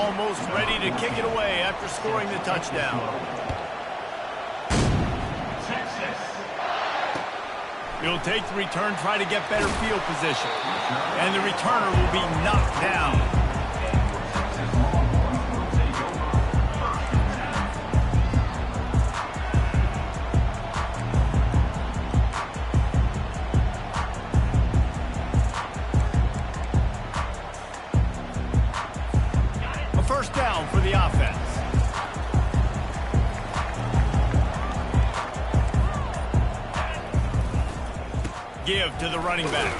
almost ready to kick it away after scoring the touchdown. He'll take the return, try to get better field position. And the returner will be knocked down. A first down for the offense. Give to the running back.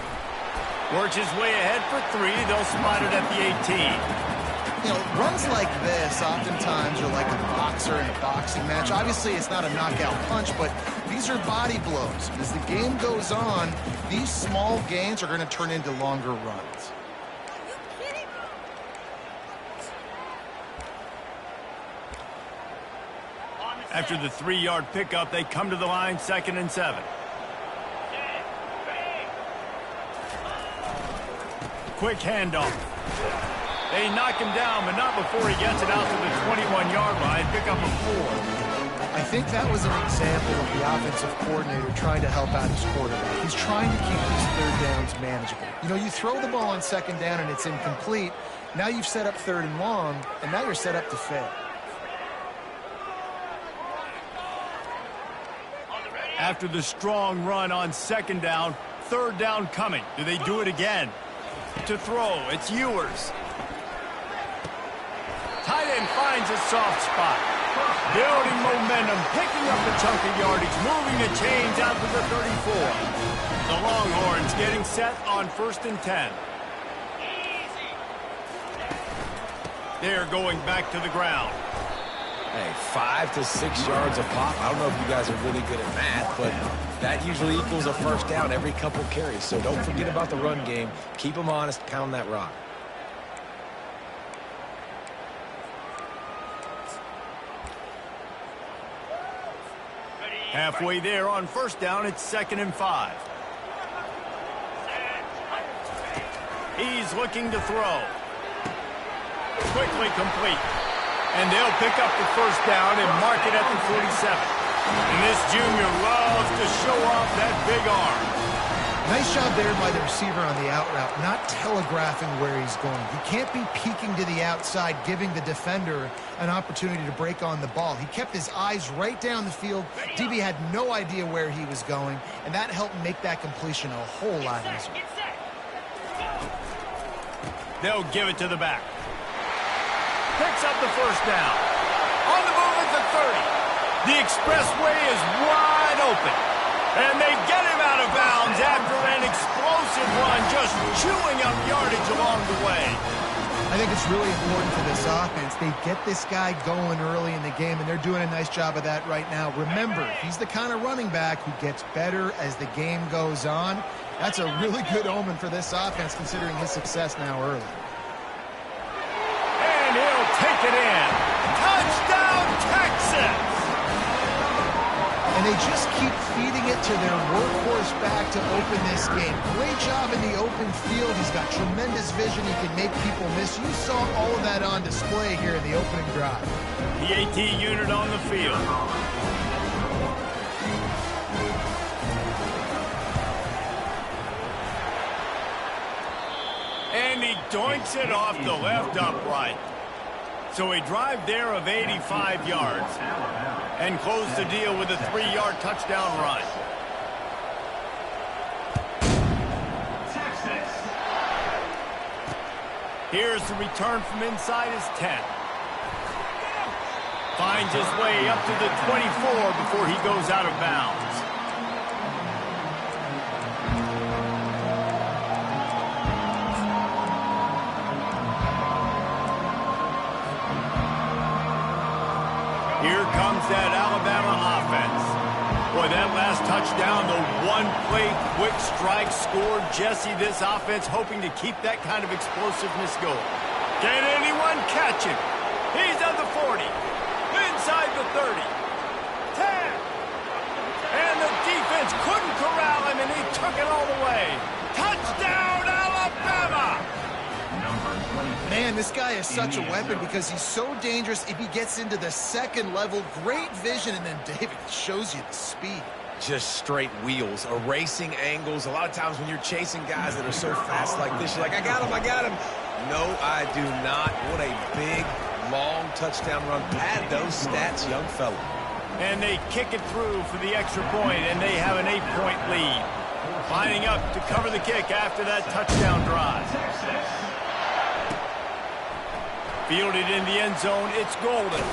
Works his way ahead for 3. They'll spot it at the 18. You know, runs like this oftentimes are like a boxer in a boxing match. Obviously, it's not a knockout punch, but these are body blows. As the game goes on, these small gains are going to turn into longer runs. After the 3-yard pickup, they come to the line, 2nd and 7. Quick handoff. They knock him down, but not before he gets it out to the 21-yard line. Pick up a 4. I think that was an example of the offensive coordinator trying to help out his quarterback. He's trying to keep these 3rd downs manageable. You know, you throw the ball on 2nd down and it's incomplete. Now you've set up 3rd and long, and now you're set up to fail. After the strong run on 2nd down, 3rd down coming. Do they do it again? To throw, it's Ewers. Tight end finds a soft spot. Building momentum, picking up a chunk of yardage, moving the chains out to the 34. The Longhorns getting set on 1st and 10. They're going back to the ground. Hey, 5 to 6 yards a pop. I don't know if you guys are really good at math, but that usually equals a first down every couple carries. So don't forget about the run game. Keep them honest. Pound that rock. Halfway there on 1st down, it's 2nd and 5. He's looking to throw. Quickly complete. And they'll pick up the 1st down and mark it at the 47. And this junior loves to show off that big arm. Nice job there by the receiver on the out route, not telegraphing where he's going. He can't be peeking to the outside, giving the defender an opportunity to break on the ball. He kept his eyes right down the field. DB had no idea where he was going, and that helped make that completion a whole lot easier. They'll give it to the back. Picks up the 1st down. On the move at the 30. The expressway is wide open. And they get him out of bounds after an explosive run, just chewing up yardage along the way. I think it's really important for this offense. They get this guy going early in the game, and they're doing a nice job of that right now. Remember, he's the kind of running back who gets better as the game goes on. That's a really good omen for this offense, considering his success now early. And he'll take it in. Touchdown, Texas! And they just keep feeding it to their workhorse back to open this game. Great job in the open field. He's got tremendous vision. He can make people miss. You saw all of that on display here in the opening drive. The AT unit on the field. And he doinks it off the left upright. So a drive there of 85 yards. And close the deal with a 3-yard touchdown run. Here's the return from inside his 10. Finds his way up to the 24 before he goes out of bounds. Here comes that Alabama offense. Boy, that last touchdown, the one-play quick strike scored. Jesse, this offense hoping to keep that kind of explosiveness going. Can anyone catch him? He's at the 40. Inside the 30. 10. And the defense couldn't corral him, and he took it all the way. Touchdown, Alabama! Number 20. Man, this guy is such a weapon because he's so dangerous if he gets into the second level. Great vision, and then David shows you the speed. Just straight wheels, erasing angles. A lot of times when you're chasing guys that are so fast like this, you're like, I got him, I got him. No, I do not. What a big, long touchdown run. Pad those stats, young fella. And they kick it through for the extra point, and they have an 8-point lead. Lining up to cover the kick after that touchdown drive. Fielded in the end zone, it's Golden.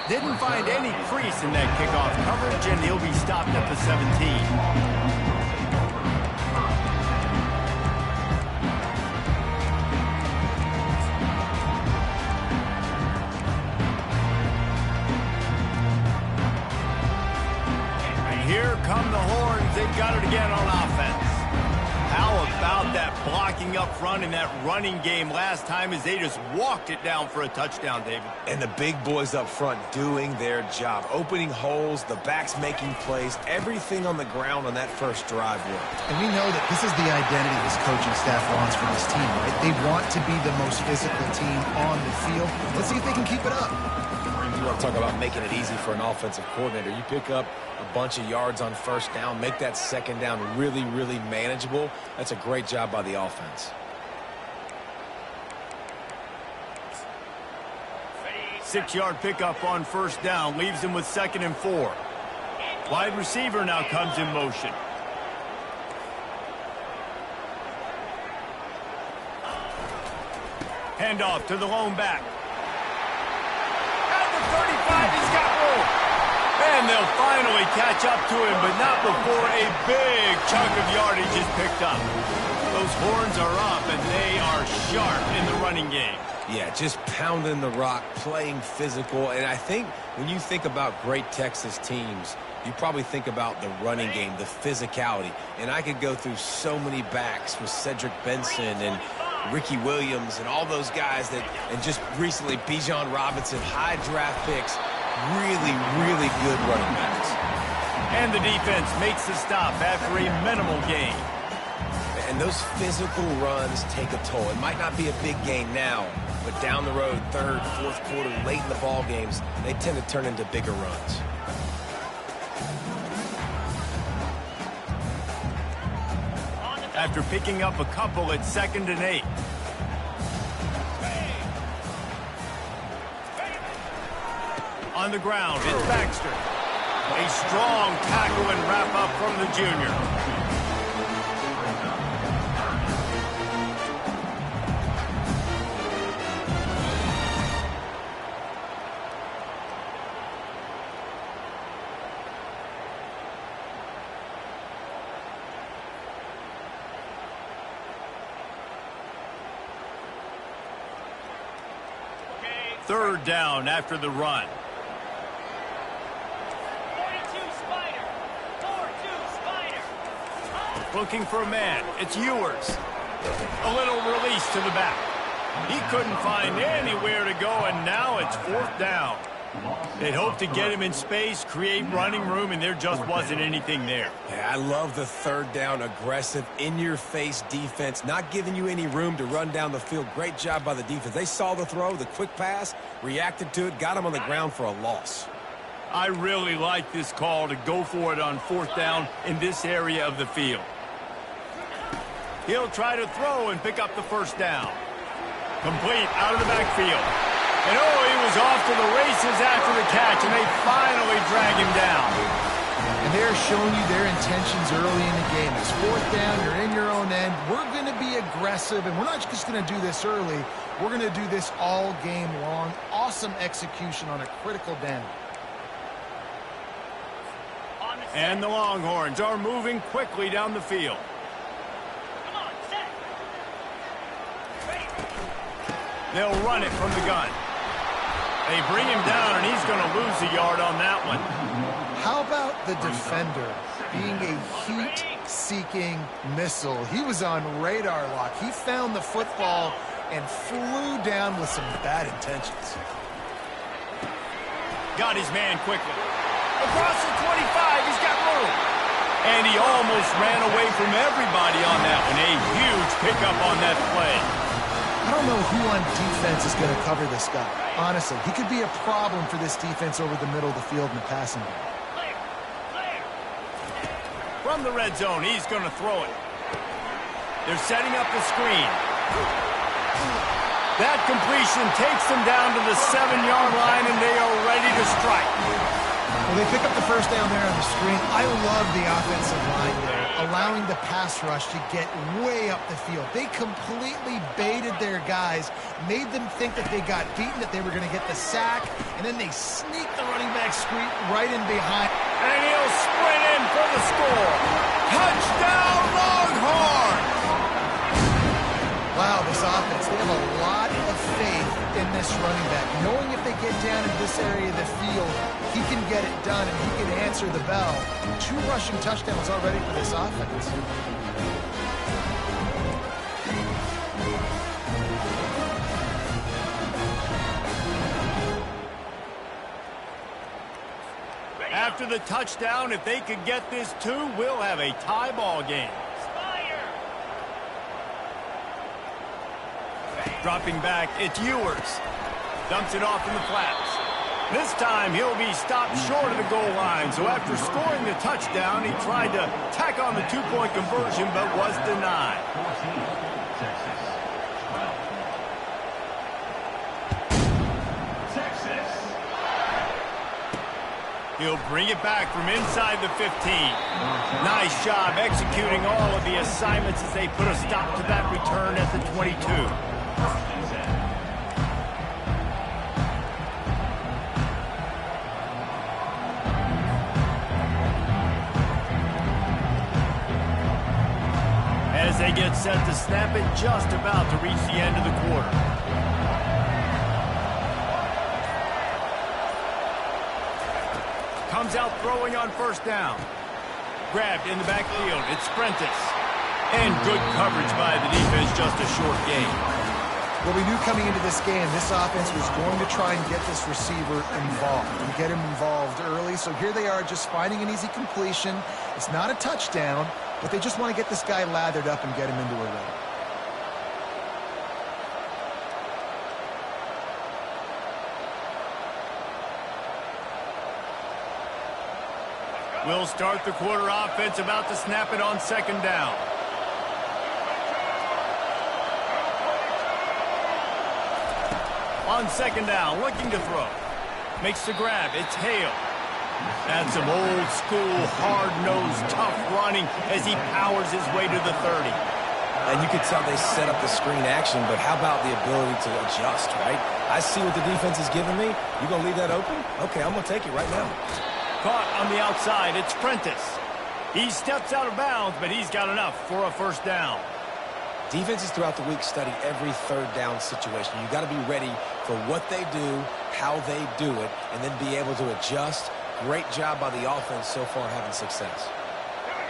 Didn't find any crease in that kickoff coverage, and he'll be stopped at the 17. Here come the horns. They've got it again on offense. How about that blocking up front in that running game last time as they just walked it down for a touchdown, David? And the big boys up front doing their job. Opening holes, the backs making plays, everything on the ground on that first drive worked. And we know that this is the identity this coaching staff wants for this team, right? They want to be the most physical team on the field. Let's see if they can keep it up. You want to talk about making it easy for an offensive coordinator. You pick up a bunch of yards on first down, make that second down really, really manageable. That's a great job by the offense. 6-yard pickup on first down leaves him with 2nd and 4. Wide receiver now comes in motion. Handoff to the lone back. At the 35, he's got room. And they'll finally catch up to him, but not before a big chunk of yardage is picked up. Those horns are up, and they are sharp in the running game. Yeah, just pounding the rock, playing physical. And I think when you think about great Texas teams, you probably think about the running game, the physicality. And I could go through so many backs with Cedric Benson and Ricky Williams and all those guys that, and just recently Bijan Robinson, high draft picks, really, really good running backs. And the defense makes the stop after a minimal gain. And those physical runs take a toll. It might not be a big gain now, but down the road, 3rd, 4th quarter, late in the ball games, they tend to turn into bigger runs. After picking up a couple at 2nd and 8. On the ground, it's Baxter. A strong tackle and wrap up from the junior. Third down after the run. 42 Spider. 4-2 Spider. Looking for a man. It's Ewers. A little release to the back. He couldn't find anywhere to go, and now it's 4th down. They'd hoped to get him in space, create running room, and there just wasn't anything there. Yeah, I love the 3rd down, aggressive, in-your-face defense, not giving you any room to run down the field. Great job by the defense. They saw the throw, the quick pass, reacted to it, got him on the ground for a loss. I really like this call to go for it on 4th down in this area of the field. He'll try to throw and pick up the 1st down. Complete out of the backfield. And oh, he was off to the races after the catch, and they finally drag him down. And they're showing you their intentions early in the game. It's 4th down, you're in your own end. We're going to be aggressive, and we're not just going to do this early. We're going to do this all game long. Awesome execution on a critical down. And the Longhorns are moving quickly down the field. Come on, set. They'll run it from the gun. They bring him down, and he's going to lose a yard on that one. How about the defender being a heat-seeking missile? He was on radar lock. He found the football and flew down with some bad intentions. Got his man quickly. Across the 25, he's got room. And he almost ran away from everybody on that one. A huge pickup on that play. I don't know who on defense is going to cover this guy. Honestly, he could be a problem for this defense over the middle of the field in the passing game. From the red zone, he's going to throw it. They're setting up the screen. That completion takes them down to the 7-yard line, and they are ready to strike. Well, they pick up the first down there on the screen. I love the offensive line there, allowing the pass rush to get way up the field. They completely baited their guys, made them think that they got beaten, that they were going to get the sack, and then they sneak the running back screen right in behind. And he'll sprint in for the score. Touchdown, Longhorns! Wow, this offense, they have a lot of faith in this running back, knowing if they get down in this area of the field, he can get it done and he can answer the bell. 2 rushing touchdowns already for this offense. After the touchdown, if they could get this 2, we'll have a tie ball game. Dropping back, it's Ewers. Dumps it off in the flats. This time, he'll be stopped short of the goal line. So after scoring the touchdown, he tried to tack on the 2-point conversion, but was denied. He'll bring it back from inside the 15. Nice job executing all of the assignments as they put a stop to that return at the 22. As they get set to snap it, just about to reach the end of the quarter. Comes out throwing on first down. Grabbed in the backfield. It's Prentice. And good coverage by the defense, just a short gain. Well, we knew coming into this game, this offense was going to try and get this receiver involved and get him involved early. So here they are just finding an easy completion. It's not a touchdown, but they just want to get this guy lathered up and get him into a rhythm. We'll start the quarter offense, about to snap it on second down. On second down, looking to throw. Makes the grab. It's Hale. That's some old school, hard-nosed, tough running as he powers his way to the 30. And you could tell they set up the screen action, but how about the ability to adjust, right? I see what the defense is giving me. You going to leave that open? Okay, I'm going to take it right now. Caught on the outside, it's Prentice. He steps out of bounds, but he's got enough for a first down. Defenses throughout the week study every third down situation. You got to be ready for what they do, how they do it, and then be able to adjust. Great job by the offense so far having success.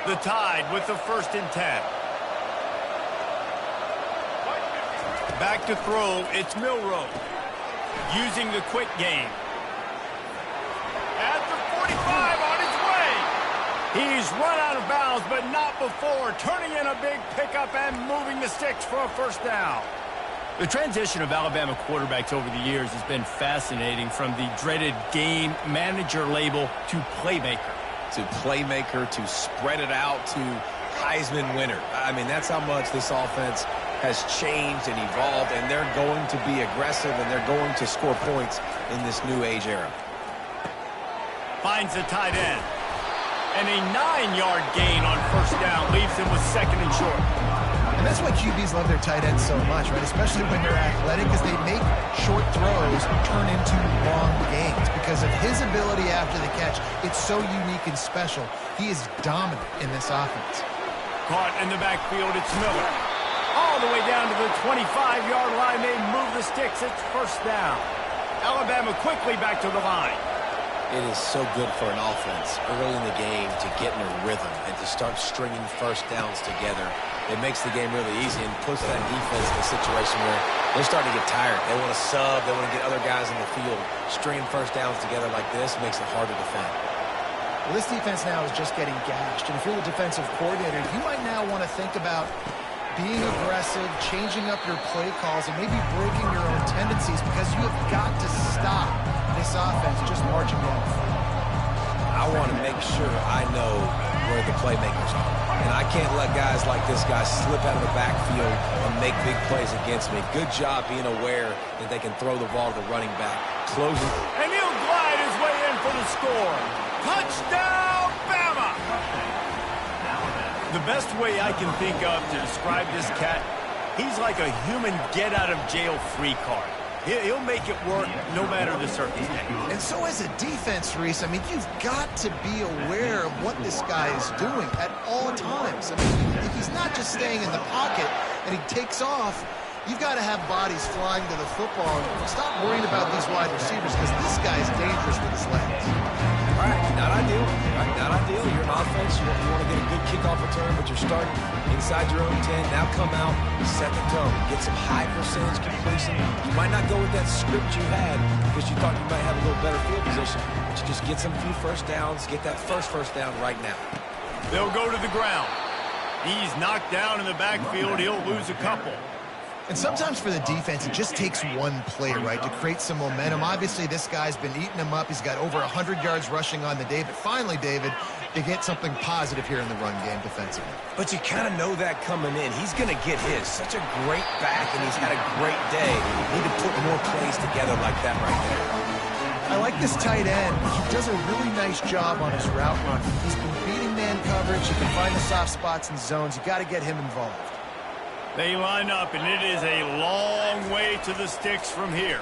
The Tide with the 1st and 10. Back to throw, it's Milroe. Using the quick game. At the 45 on his way. He's run out of bounds, but not before. Turning in a big pickup and moving the sticks for a first down. The transition of Alabama quarterbacks over the years has been fascinating, from the dreaded game manager label to playmaker. To playmaker, to spread it out, to Heisman winner. I mean, that's how much this offense has changed and evolved, and they're going to be aggressive, and they're going to score points in this new age era. Finds the tight end. And a 9-yard gain on first down leaves him with 2nd and short. And that's why QBs love their tight ends so much, right? Especially when they're athletic, because they make short throws turn into long gains. Because of his ability after the catch, it's so unique and special. He is dominant in this offense. Caught in the backfield, it's Miller. All the way down to the 25-yard line, they move the sticks. It's first down. Alabama quickly back to the line. It is so good for an offense early in the game to get in a rhythm and to start stringing first downs together. It makes the game really easy and puts that defense in a situation where they're starting to get tired. They want to sub. They want to get other guys in the field. Stringing first downs together like this makes it hard to defend. Well, this defense now is just getting gashed. And if you're the defensive coordinator, you might now want to think about being aggressive, changing up your play calls, and maybe breaking your own tendencies because you have got to stop this offense just marching down the field. I want to make sure I know where the playmakers are. And I can't let guys like this guy slip out of the backfield and make big plays against me. Good job being aware that they can throw the ball to the running back. Closing. And he'll glide his way in for the score. Touchdown, Bama! The best way I can think of to describe this cat, he's like a human get-out-of-jail-free card. He'll make it work no matter the circumstance. And so as a defense, Reese, I mean, you've got to be aware of what this guy is doing at all times. I mean, if he's not just staying in the pocket and he takes off, you've got to have bodies flying to the football. Stop worrying about these wide receivers because this guy is dangerous with his legs. All right, not ideal. Not ideal. You're an offense. You want to get a good kickoff return, but you're starting inside your own 10. Now come out, set the tone. Get some high percentage completion. You might not go with that script you had because you thought you might have a little better field position, but you just get some few first downs, get that first down right now. They'll go to the ground. He's knocked down in the backfield. He'll lose a couple. And sometimes for the defense, it just takes one play, right, to create some momentum. Obviously, this guy's been eating them up. He's got over 100 yards rushing on the day. But finally, David, they get something positive here in the run game defensively. But you kind of know that coming in. He's going to get his. Such a great back, and he's had a great day. Need to put more plays together like that right there. I like this tight end. He does a really nice job on his route run. He's been beating man coverage. He can find the soft spots and zones. You got to get him involved. They line up, and it is a long way to the sticks from here.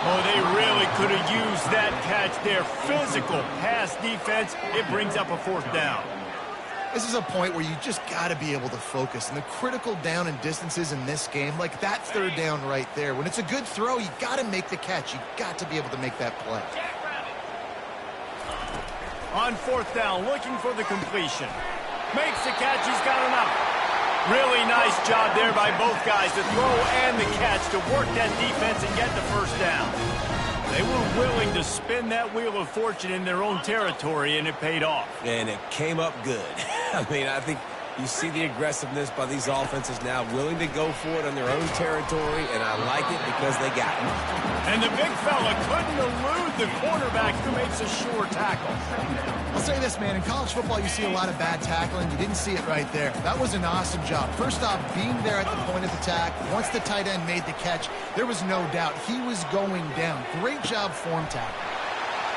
Oh, they really could have used that catch there. Physical pass defense. It brings up a fourth down. This is a point where you just got to be able to focus. And the critical down and distances in this game, like that third down right there, when it's a good throw, you got to make the catch. You got to be able to make that play. On fourth down, looking for the completion. Makes the catch. He's got enough. Really nice job there by both guys to throw and the catch to work that defense and get the first down. They were willing to spin that wheel of fortune in their own territory, and it paid off. And it came up good. I mean, I think you see the aggressiveness by these offenses now, willing to go for it on their own territory, and I like it because they got it. And the big fella couldn't elude the quarterback who makes a sure tackle. I'll say this, man. In college football, you see a lot of bad tackling. You didn't see it right there. That was an awesome job. First off, being there at the point of attack. Once the tight end made the catch, there was no doubt he was going down. Great job form tackle.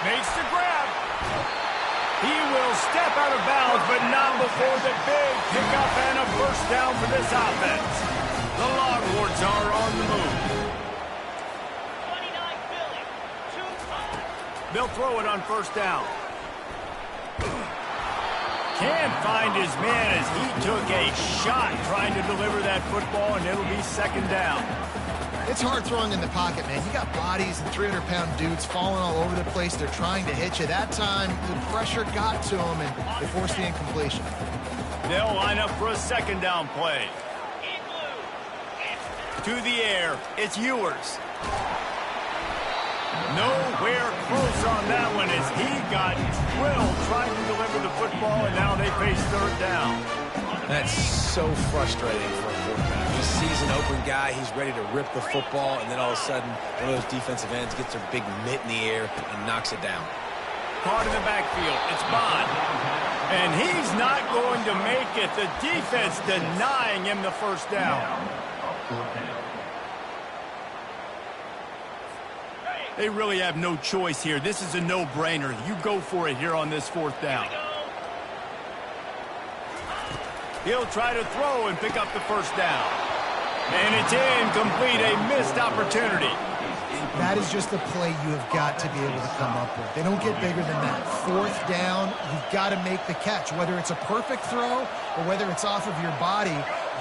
Makes the grab. He will step out of bounds, but not before the big pickup and a first down for this offense. The Longhorns are on the move. 29 Philly. 2 They'll throw it on first down. Can't find his man as he took a shot trying to deliver that football, and it'll be second down. It's hard throwing in the pocket, man. You got bodies and 300-pound dudes falling all over the place. They're trying to hit you. That time, the pressure got to them, and they forced the incompletion. They'll line up for a second down play. in blue. To the air, it's Ewers. Nowhere close on that one as he got drilled trying to deliver the football, and now they face third down. That's so frustrating for a quarterback. He sees an open guy, he's ready to rip the football, and then all of a sudden, one of those defensive ends gets their big mitt in the air and knocks it down. Caught in the backfield, it's Bond. And he's not going to make it. The defense denying him the first down. They really have no choice here. This is a no-brainer. You go for it here on this fourth down. He'll try to throw and pick up the first down. And it's incomplete, a missed opportunity. That is just the play you have got to be able to come up with. They don't get bigger than that. Fourth down, you've got to make the catch. Whether it's a perfect throw or whether it's off of your body,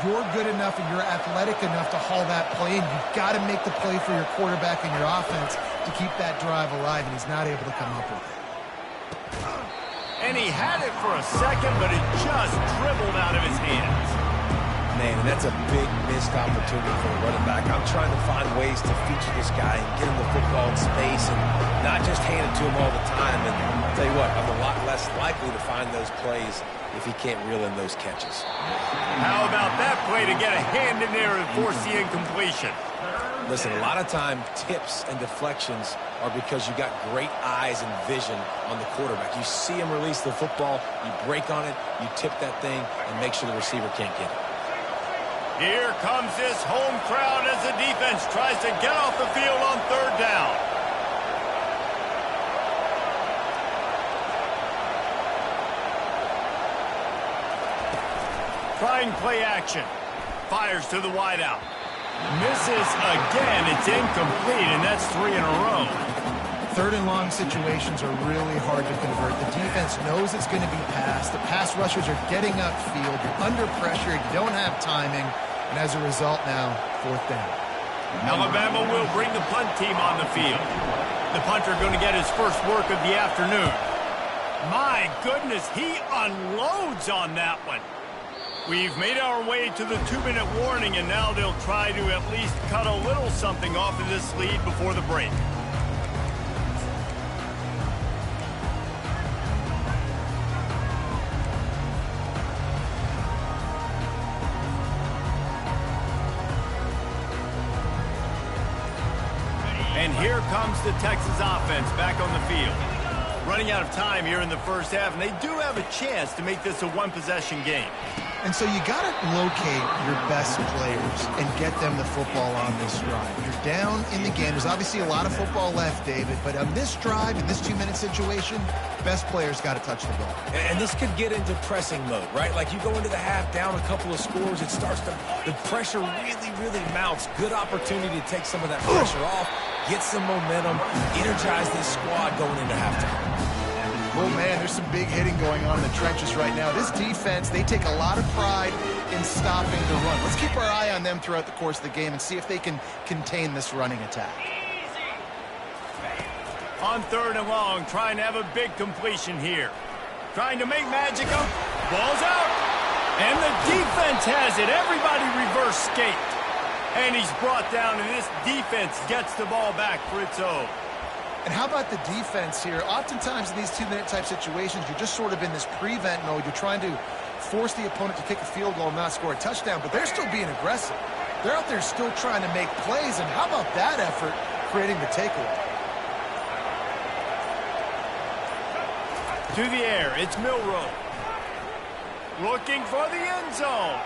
you're good enough and you're athletic enough to haul that play in. You've got to make the play for your quarterback and your offense to keep that drive alive, and he's not able to come up with it. And he had it for a second, but it just dribbled out of his hands. Man, and that's a big missed opportunity for a running back. I'm trying to find ways to feature this guy and get him the football in space and not just hand it to him all the time. And I'll tell you what, I'm a lot less likely to find those plays if he can't reel in those catches. How about that play to get a hand in there and force the incompletion? Listen, a lot of time, tips and deflections are because you got great eyes and vision on the quarterback. You see him release the football, you break on it, you tip that thing, and make sure the receiver can't get it. Here comes this home crowd as the defense tries to get off the field on third down. Trying play action. Fires to the wideout. Misses again. It's incomplete, and that's 3 in a row. Third and long situations are really hard to convert. The defense knows it's going to be passed. The pass rushers are getting upfield. You're under pressure. You don't have timing. And as a result now, fourth down. Alabama will bring the punt team on the field. The punter going to get his first work of the afternoon. My goodness, he unloads on that one. We've made our way to the 2-minute warning, and now they'll try to at least cut a little something off of this lead before the break. And here comes the Texas offense back on the field. Running out of time here in the first half, and they do have a chance to make this a one-possession game. And so you got to locate your best players and get them the football on this drive. You're down in the game. There's obviously a lot of football left, David, but on this drive, in this 2-minute situation, best players got to touch the ball. And this could get into pressing mode, right? Like you go into the half down a couple of scores, it starts to, the pressure really mounts. Good opportunity to take some of that pressure off, get some momentum, energize this squad going into halftime. Oh, man, there's some big hitting going on in the trenches right now. This defense, they take a lot of pride in stopping the run. Let's keep our eye on them throughout the course of the game and see if they can contain this running attack. On third and long, trying to have a big completion here. Trying to make magic of. Ball's out. And the defense has it. Everybody reverse skate. And he's brought down, and this defense gets the ball back for its own. And how about the defense here? Oftentimes in these 2-minute type situations, you're just sort of in this prevent mode. You're trying to force the opponent to kick a field goal and not score a touchdown, but they're still being aggressive. They're out there still trying to make plays, and how about that effort creating the takeaway? To the air, it's Milroe. Looking for the end zone.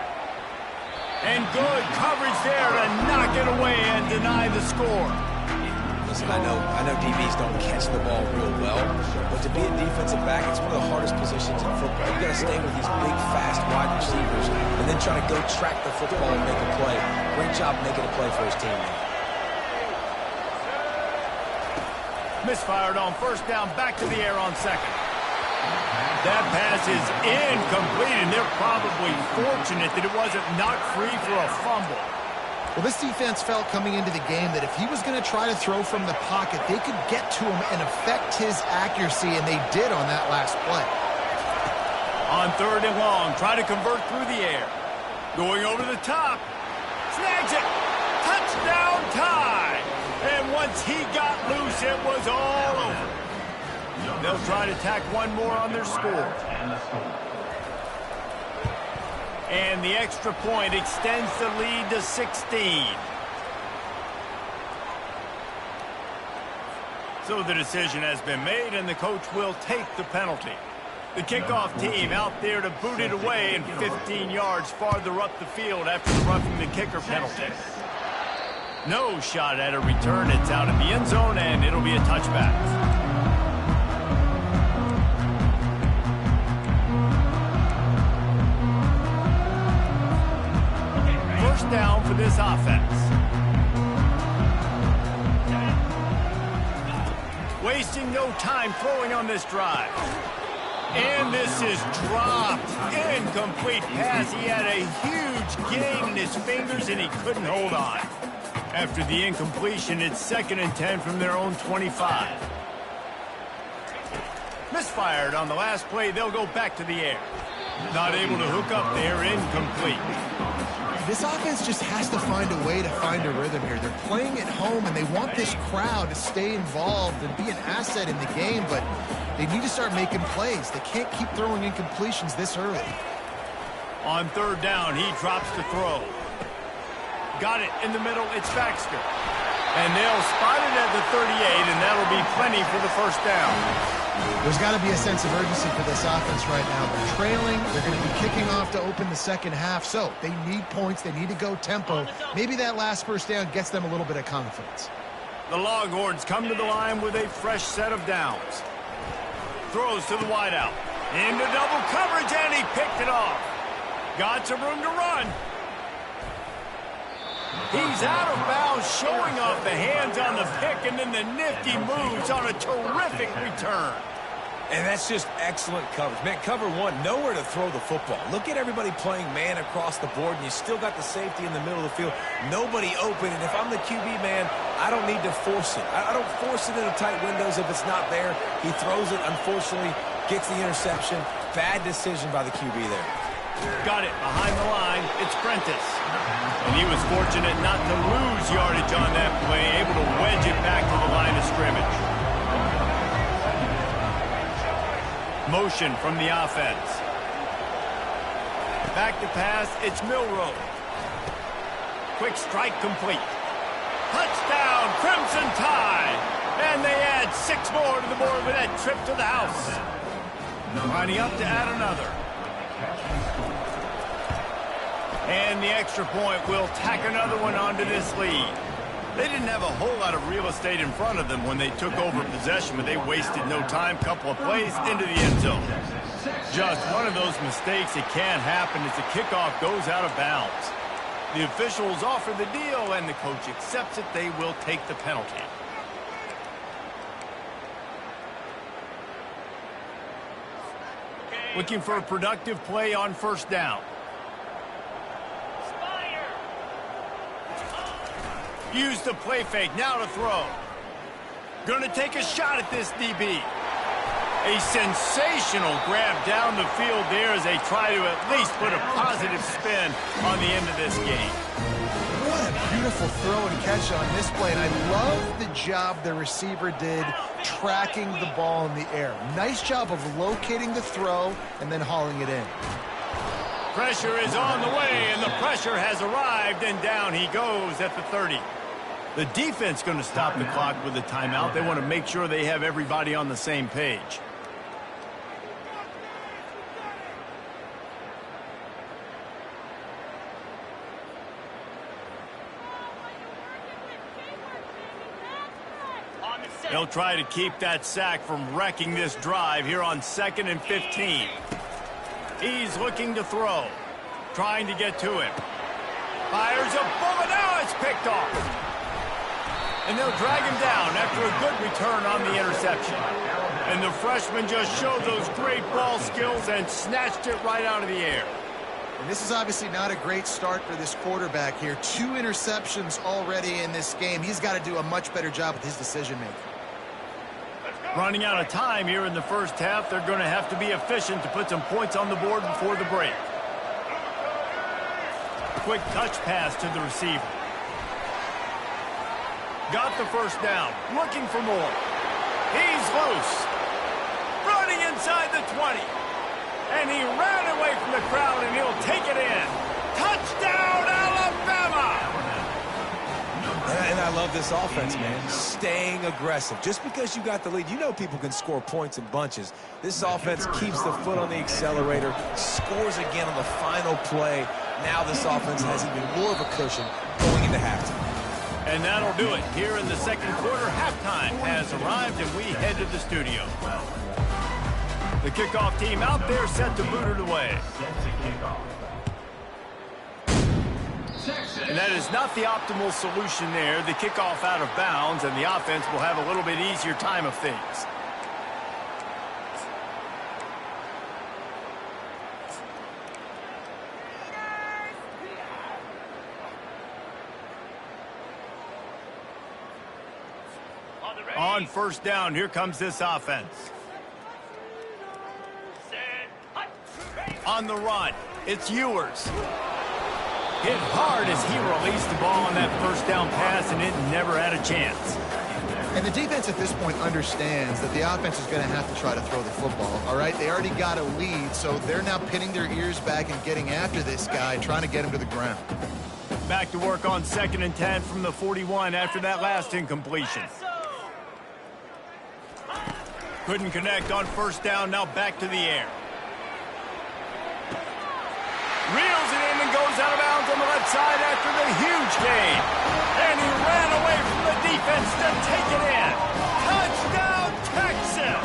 And good coverage there to knock it away and deny the score. Listen, I know DBs don't catch the ball real well, but to be a defensive back, it's one of the hardest positions in football. You got to stay with these big, fast wide receivers and then try to go track the football and make a play. Great job making a play for his team. Misfired on first down, back to the air on second. That pass is incomplete, and they're probably fortunate that it wasn't knocked free for a fumble. Well, this defense felt coming into the game that if he was going to try to throw from the pocket, they could get to him and affect his accuracy, and they did on that last play. On third and long, try to convert through the air. Going over the top. Snags it. Touchdown tie. And once he got loose, it was all over. They'll try to tack one more on their score. And the extra point extends the lead to 16. So the decision has been made, and the coach will take the penalty. The kickoff team out there to boot it away and 15 yards farther up the field after roughing the kicker penalty. No shot at a return. It's out in the end zone, and it'll be a touchback. First down for this offense. Wasting no time throwing on this drive. And this is dropped. Incomplete pass. He had a huge gain in his fingers, and he couldn't hold on. After the incompletion, it's 2nd and 10 from their own 25. Misfired on the last play. They'll go back to the air. Not able to hook up there. Incomplete. This offense just has to find a way to find a rhythm here. They're playing at home, and they want this crowd to stay involved and be an asset in the game, but they need to start making plays. They can't keep throwing incompletions this early. On third down, he drops to throw. Got it in the middle. It's Baxter. And they'll spot it at the 38, and that'll be plenty for the first down. There's got to be a sense of urgency for this offense right now. They're trailing. They're going to be kicking off to open the second half, so they need points. They need to go tempo. Maybe that last first down gets them a little bit of confidence. The Longhorns come to the line with a fresh set of downs. Throws to the wideout. Into double coverage, and he picked it off. Got some room to run. He's out of bounds, showing off the hands on the pick, and then the nifty moves on a terrific return. And that's just excellent coverage. Man, cover one, nowhere to throw the football. Look at everybody playing man across the board, and you still got the safety in the middle of the field. Nobody open, and if I'm the QB, man, I don't need to force it. I don't force it into tight windows if it's not there. He throws it, unfortunately, gets the interception. Bad decision by the QB there. Got it behind the line. It's Prentice. And he was fortunate not to lose yardage on that play, able to wedge it back to the line of scrimmage. Motion from the offense. Back to pass. It's Milroe. Quick strike complete. Touchdown, Crimson Tide. And they add 6 more to the board with that trip to the house. Lining up to add another. And the extra point will tack another one onto this lead. They didn't have a whole lot of real estate in front of them when they took over possession, but they wasted no time. Couple of plays into the end zone. Just one of those mistakes. It can happen as the kickoff goes out of bounds. The officials offer the deal, and the coach accepts it. They will take the penalty. Looking for a productive play on first down. Use the play fake, now to throw. Gonna take a shot at this DB. A sensational grab down the field there as they try to at least put a positive spin on the end of this game. What a beautiful throw and catch on this play, and I love the job the receiver did tracking the ball in the air. Nice job of locating the throw and then hauling it in. Pressure is on the way, and the pressure has arrived, and down he goes at the 30. The defense going to stop the clock with a timeout. They want to make sure they have everybody on the same page. They'll try to keep that sack from wrecking this drive here on 2nd and 15. He's looking to throw. Trying to get to him. Fires a bullet. Now it's picked off. And they'll drag him down after a good return on the interception. And the freshman just showed those great ball skills and snatched it right out of the air. And this is obviously not a great start for this quarterback here. 2 interceptions already in this game. He's got to do a much better job with his decision-making. Running out of time here in the first half. They're going to have to be efficient to put some points on the board before the break. Quick touch pass to the receiver. Got the first down. Looking for more. He's loose. Running inside the 20. And he ran away from the crowd, and he'll take it in. Touchdown, Alabama! And I love this offense, man. Staying aggressive. Just because you got the lead, you know people can score points in bunches. This offense keeps the foot on the accelerator, scores again on the final play. Now this offense has even more of a cushion going into halftime. And that'll do it. Here in the second quarter, halftime has arrived, and we head to the studio. The kickoff team out there set to boot it away. And that is not the optimal solution there. The kickoff out of bounds, and the offense will have a little bit easier time of things. On first down, here comes this offense. On the run, it's Ewers. Hit hard as he released the ball on that first down pass, and it never had a chance. And the defense at this point understands that the offense is going to have to try to throw the football, all right? They already got a lead, so they're now pinning their ears back and getting after this guy, trying to get him to the ground. Back to work on 2nd and 10 from the 41 after that last incompletion. Couldn't connect on 1st down, now back to the air. Reels it in and goes out of bounds on the left side after the huge gain. And he ran away from the defense to take it in. Touchdown, Texas!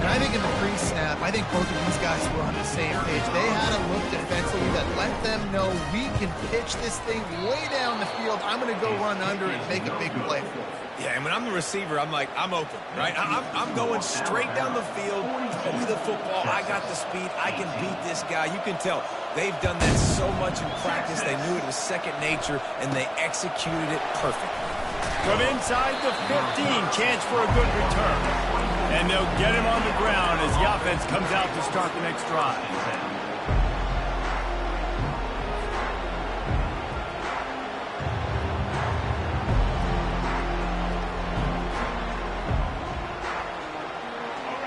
And I think in the pre-snap, I think both of these guys were on the same page. They had a look defensively that let them know we can pitch this thing way down the field. I'm going to go run under and make a big play for it. Yeah, and when I'm the receiver, I'm like, I'm open, right? I'm going straight down the field, give me the football, I got the speed, I can beat this guy. You can tell they've done that so much in practice. They knew it was second nature, and they executed it perfectly. From inside the 15, chance for a good return. And they'll get him on the ground as the offense comes out to start the next drive.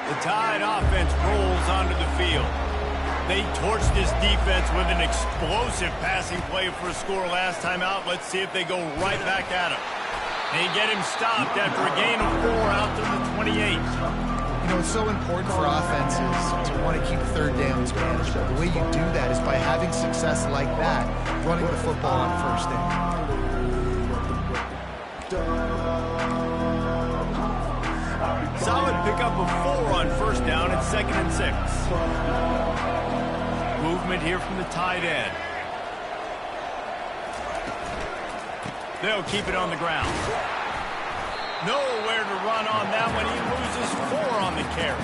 The Tide offense rolls onto the field. They torched this defense with an explosive passing play for a score last time out. Let's see if they go right back at him. They get him stopped after a gain of 4 out to the 28. You know, it's so important for offenses to want to keep 3rd downs manageable. The way you do that is by having success like that, running the football on 1st down. Solid pickup of 4 on 1st down and 2nd and 6. Movement here from the tight end. They'll keep it on the ground. Nowhere to run on that one. He loses 4 on the carry.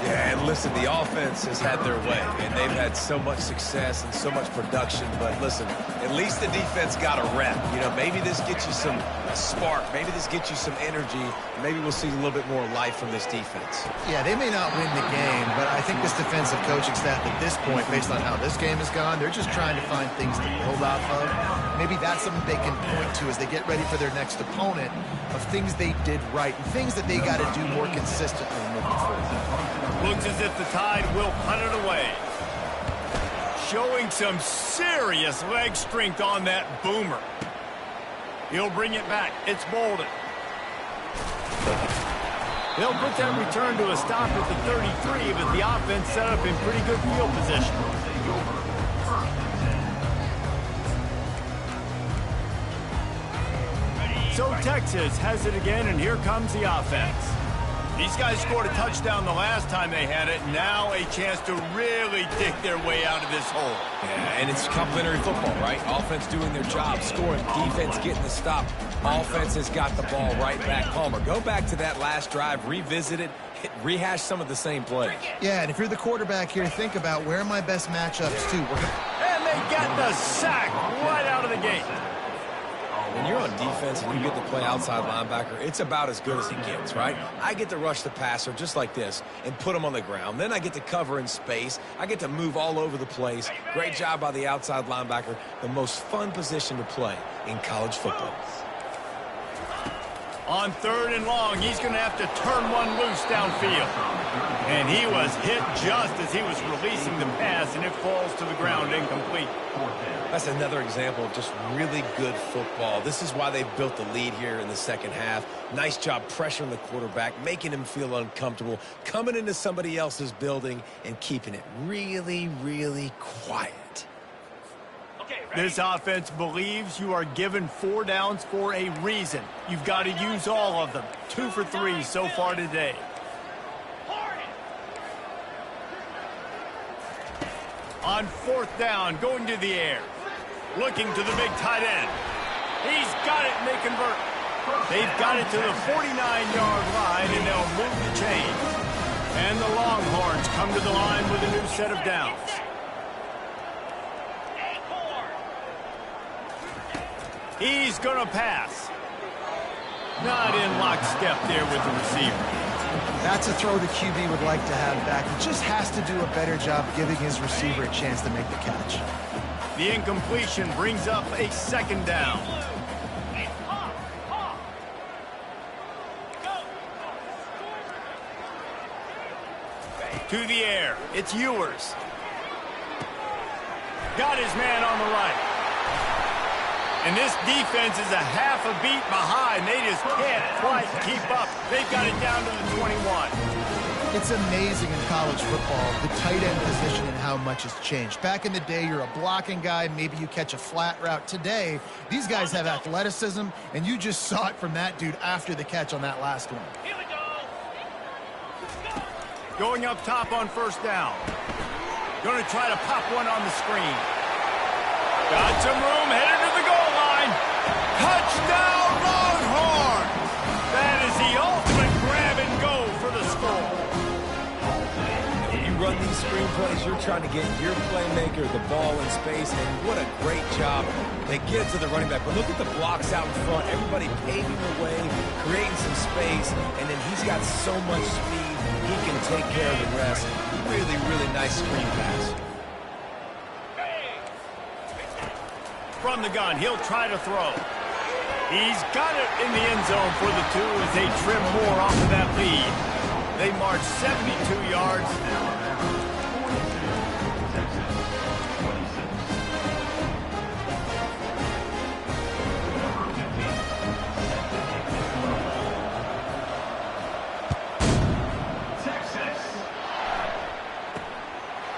Yeah, and listen, the offense has had their way, and they've had so much success and so much production. But listen, at least the defense got a rep. You know, maybe this gets you some spark. Maybe this gets you some energy. Maybe we'll see a little bit more life from this defense. Yeah, they may not win the game, but I think this defensive coaching staff at this point, based on how this game has gone, they're just trying to find things to build off of. Maybe that's something they can point to as they get ready for their next opponent, of things they did right and things that they got to do more consistently moving forward. Looks as if the Tide will punt it away. Showing some serious leg strength on that boomer. He'll bring it back. It's Bolden. They'll put that return to a stop at the 33, but the offense set up in pretty good field position. So Texas has it again, and here comes the offense. These guys scored a touchdown the last time they had it. Now a chance to really dig their way out of this hole. Yeah, and it's complementary football, right? Offense doing their job, scoring, defense getting the stop. Offense has got the ball right back. Palmer, go back to that last drive, revisit it, rehash some of the same plays. Yeah, and if you're the quarterback here, think about where are my best matchups too. And they get the sack right out of the gate. When you're on defense and you get to play outside linebacker, it's about as good as it gets, right? I get to rush the passer just like this and put him on the ground. Then I get to cover in space. I get to move all over the place. Great job by the outside linebacker. The most fun position to play in college football. On 3rd and long, he's going to have to turn one loose downfield. And he was hit just as he was releasing the pass, and it falls to the ground incomplete. That's another example of just really good football. This is why they've built the lead here in the second half. Nice job pressuring the quarterback, making him feel uncomfortable, coming into somebody else's building and keeping it really, really quiet. This offense believes you are given 4 downs for a reason. You've got to use all of them. 2 for 3 so far today. On 4th down, going to the air. Looking to the big tight end. He's got it, and they convert. They've got it to the 49-yard line, and they'll move the chains. And the Longhorns come to the line with a new set of downs. He's going to pass. Not in lockstep there with the receiver. That's a throw the QB would like to have back. He just has to do a better job giving his receiver a chance to make the catch. The incompletion brings up a second down. To the air, it's Ewers. Got his man on the right. And this defense is a half a beat behind. They just can't quite keep up. They've got it down to the 21. It's amazing in college football, the tight end position and how much has changed. Back in the day, you're a blocking guy. Maybe you catch a flat route. Today, these guys have athleticism, and you just saw it from that dude after the catch on that last one. Here we go. Going up top on first down. Going to try to pop one on the screen. Got some room, headed to the goal line. Touchdown, Longhorn! That is the ultimate grab and go for the score. When you run these screenplays, you're trying to get your playmaker the ball in space, and what a great job. They get it to the running back, but look at the blocks out in front. Everybody paving the way, creating some space, and then he's got so much speed. He can take care of the rest. Really, really nice screen pass. From the gun, he'll try to throw. He's got it in the end zone for the 2 as they trim more off of that lead. They march 72 yards.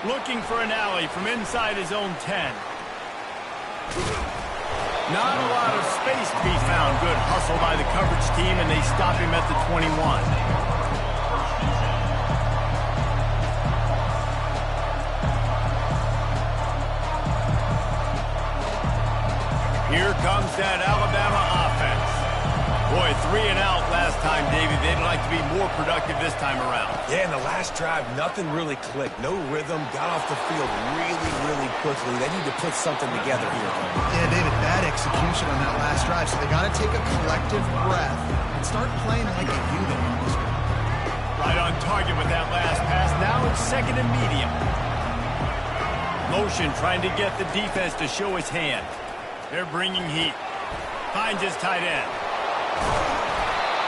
Looking for an alley from inside his own 10. Not a lot of space to be found. Good hustle by the coverage team, and they stop him at the 21. Here comes that Alabama offense. Boy, 3 and out last time, David. They'd like to be more productive this time around. Yeah, in the last drive, nothing really clicked. No rhythm, got off the field really, really quickly. They need to put something together here. Yeah, David, bad execution on that last drive, so they got to take a collective breath and start playing like a unit on this one. Right on target with that last pass. Now it's second and medium. Motion trying to get the defense to show his hand. They're bringing heat. Finds his tight end.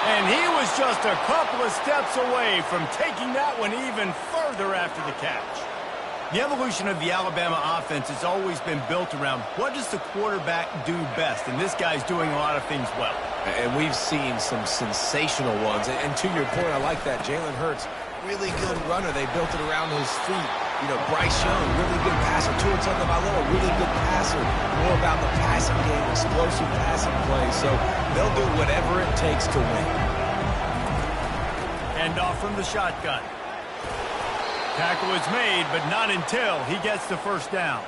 And he was just a couple of steps away from taking that one even further after the catch. The evolution of the Alabama offense has always been built around what does the quarterback do best, and this guy's doing a lot of things well. And we've seen some sensational ones. And to your point, I like that. Jalen Hurts, really good runner. They built it around his feet. You know, Bryce Young, really good passer. Tua Tagovailoa, really good passer. More about the passing game, explosive passing plays. So they'll do whatever it takes to win. Hand off from the shotgun. Tackle is made, but not until he gets the first down.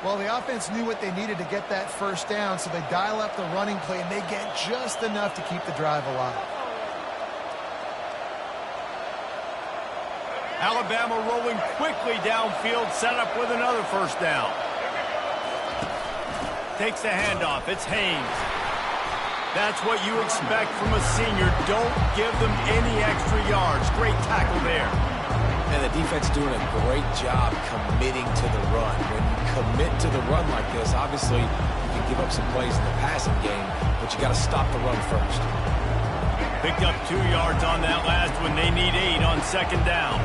Well, the offense knew what they needed to get that first down, so they dial up the running play, and they get just enough to keep the drive alive. Alabama rolling quickly downfield, set up with another first down. Takes the handoff. It's Haynes. That's what you expect from a senior. Don't give them any extra yards. Great tackle there. And the defense doing a great job committing to the run. When you commit to the run like this, obviously you can give up some plays in the passing game, but you got to stop the run first. Picked up 2 yards on that last one. They need 8 on second down.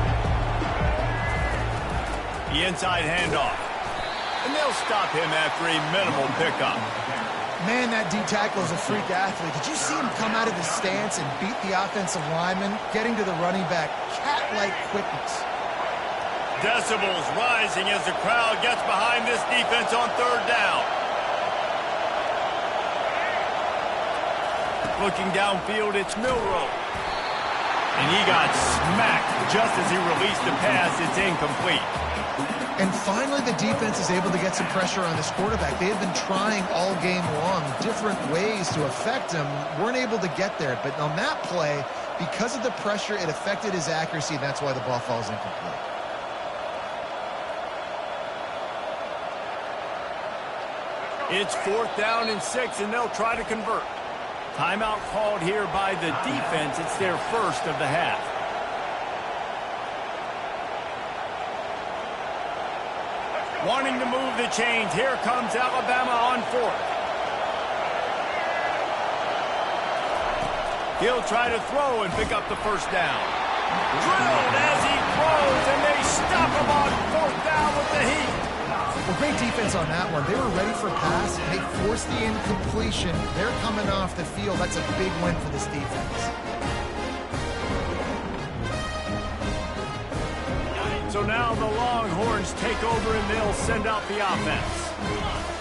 The inside handoff. And they'll stop him after a minimal pickup. Man, that D-tackle is a freak athlete. Did you see him come out of his stance and beat the offensive lineman, getting to the running back? Cat-like quickness. Decibels rising as the crowd gets behind this defense on third down. Looking downfield, it's Milroe. And he got smacked just as he released the pass. It's incomplete. And finally, the defense is able to get some pressure on this quarterback. They have been trying all game long different ways to affect him. Weren't able to get there. But on that play, because of the pressure, it affected his accuracy. That's why the ball falls incomplete. It's 4th down and 6, and they'll try to convert. Timeout called here by the defense. It's their first of the half. Wanting to move the chains. Here comes Alabama on fourth. He'll try to throw and pick up the first down. Drilled as he throws, and they stop him on fourth down with the heat. Well, great defense on that one. They were ready for pass. They forced the incompletion. They're coming off the field. That's a big win for this defense. So now the Longhorns take over and they'll send out the offense.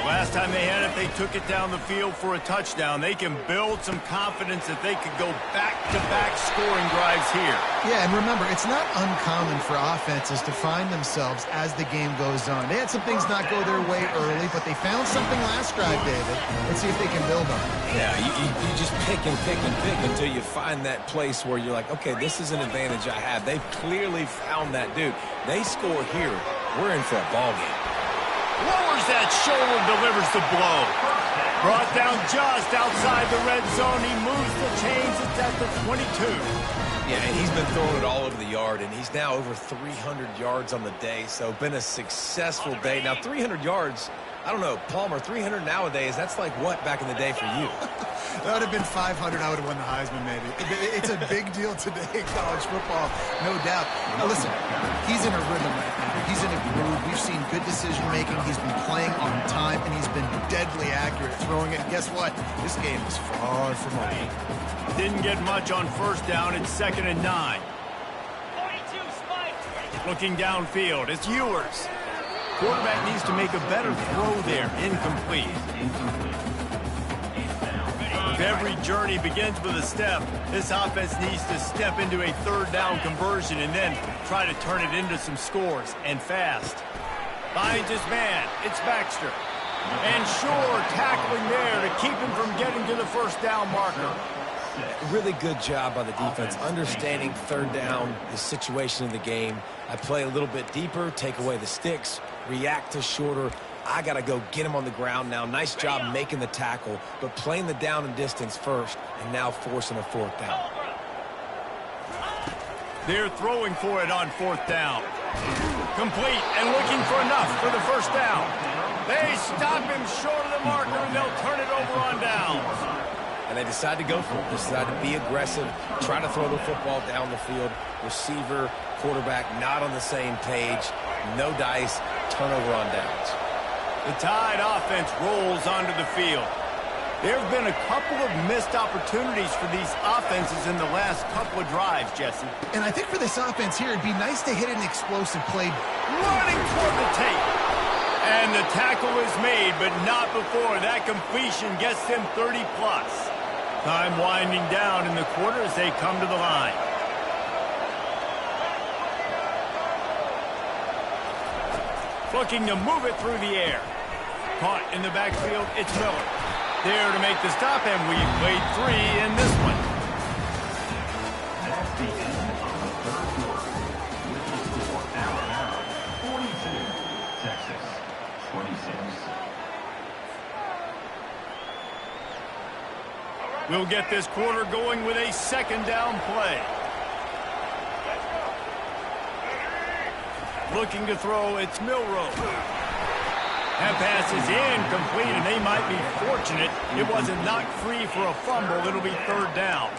Last time they had it, they took it down the field for a touchdown. They can build some confidence that they could go back-to-back scoring drives here. Yeah, and remember, it's not uncommon for offenses to find themselves as the game goes on. They had some things not go their way early, but they found something last drive, David. Let's see if they can build on it. Yeah, you just pick and pick and pick until you find that place where you're like, okay, this is an advantage I have. They've clearly found that, dude. They score here, we're in for a ball game. Lowers that shoulder, delivers the blow. Brought down just outside the red zone. He moves the chains. It's at the 22. Yeah, and he's been throwing it all over the yard, and he's now over 300 yards on the day, so been a successful day. Now, 300 yards, I don't know, Palmer, 300 nowadays, that's like what back in the day for you? That would have been 500. I would have won the Heisman, maybe. It's a big deal today in college football, no doubt. Now, listen, he's in a rhythm right now. He's in a groove. We've seen good decision-making. He's been playing on time, and he's been deadly accurate throwing it. And guess what? This game is far from over. Didn't get much on first down. It's 2nd and 9. 42 spike. Looking downfield, it's Ewers. Quarterback needs to make a better throw there. Incomplete. If every journey begins with a step, this offense needs to step into a third down conversion and then try to turn it into some scores, and fast. Finds his man. It's Baxter. And Shore tackling there to keep him from getting to the first down marker. Really good job by the defense, understanding third down, the situation in the game. I play a little bit deeper, take away the sticks, react to shorter. I got to go get him on the ground now. Nice job making the tackle, but playing the down and distance first, and now forcing a fourth down. They're throwing for it on fourth down. Complete and looking for enough for the first down. They stop him short of the marker, and they'll turn it over on downs. And they decide to go for it. They decide to be aggressive, try to throw the football down the field. Receiver, quarterback, not on the same page. No dice, turnover on downs. The Tide offense rolls onto the field. There have been a couple of missed opportunities for these offenses in the last couple of drives, Jesse. And I think for this offense here, it'd be nice to hit an explosive play. Running toward the tape. And the tackle is made, but not before that completion gets them 30-plus. Time winding down in the quarter as they come to the line. Looking to move it through the air. Caught in the backfield, it's Miller. There to make the stop, and we've played 3 in this one. We'll get this quarter going with a second down play. Looking to throw, it's Milroe. That pass is incomplete, and they might be fortunate it wasn't knocked free for a fumble. It'll be third down.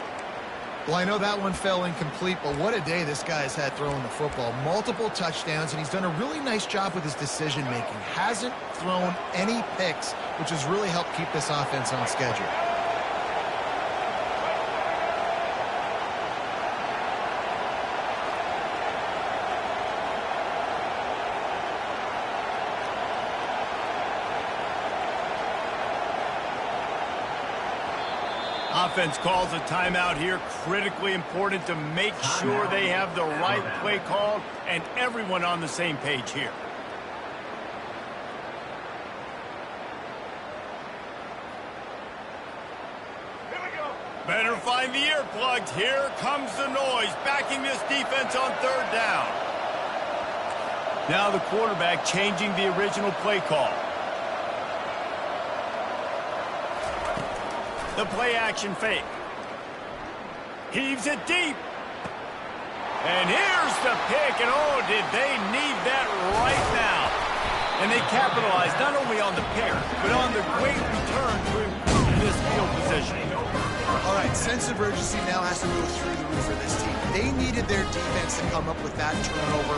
Well, I know that one fell incomplete, but what a day this guy's had throwing the football. Multiple touchdowns, and he's done a really nice job with his decision-making. Hasn't thrown any picks, which has really helped keep this offense on schedule. Offense calls a timeout here. Critically important to make sure they have the right play called and everyone on the same page here. Here we go. Better find the earplugs. Here comes the noise, backing this defense on third down. Now the quarterback changing the original play call. The play-action fake. Heaves it deep. And here's the pick, and oh, did they need that right now. And they capitalized not only on the pair, but on the great return to improve this field position. All right, sense of urgency now has to go through the roof for this team. They needed their defense to come up with that turnover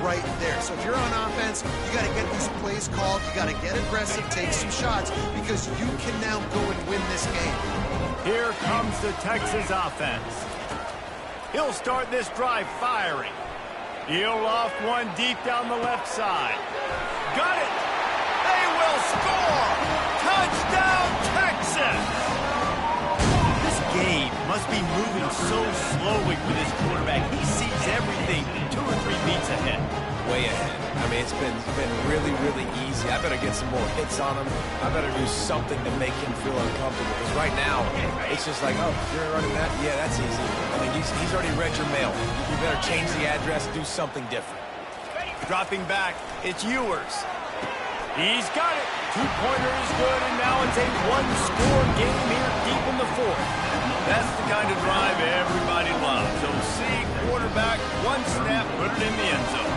right there. So if you're on offense, you got to get these plays called. You got to get aggressive, take some shots, because you can now go and win this game. Here comes the Texas offense. He'll start this drive firing. He'll loft one deep down the left side. Got it! They will score! Touchdown, Texas! This game must be moving so slowly with his quarterback. He sees everything 2 or 3 beats ahead. Way ahead. I mean, it's been really, really easy. I better get some more hits on him. I better do something to make him feel uncomfortable. Because right now, it's just like, oh, you're running that? Yeah, that's easy. I mean, he's already read your mail. You better change the address, do something different. Dropping back, it's Ewers. He's got it. 2-pointer is good, and now it's a 1-score game here deep in the 4th. That's the kind of drive everybody loves. So see quarterback, one snap, put it in the end zone.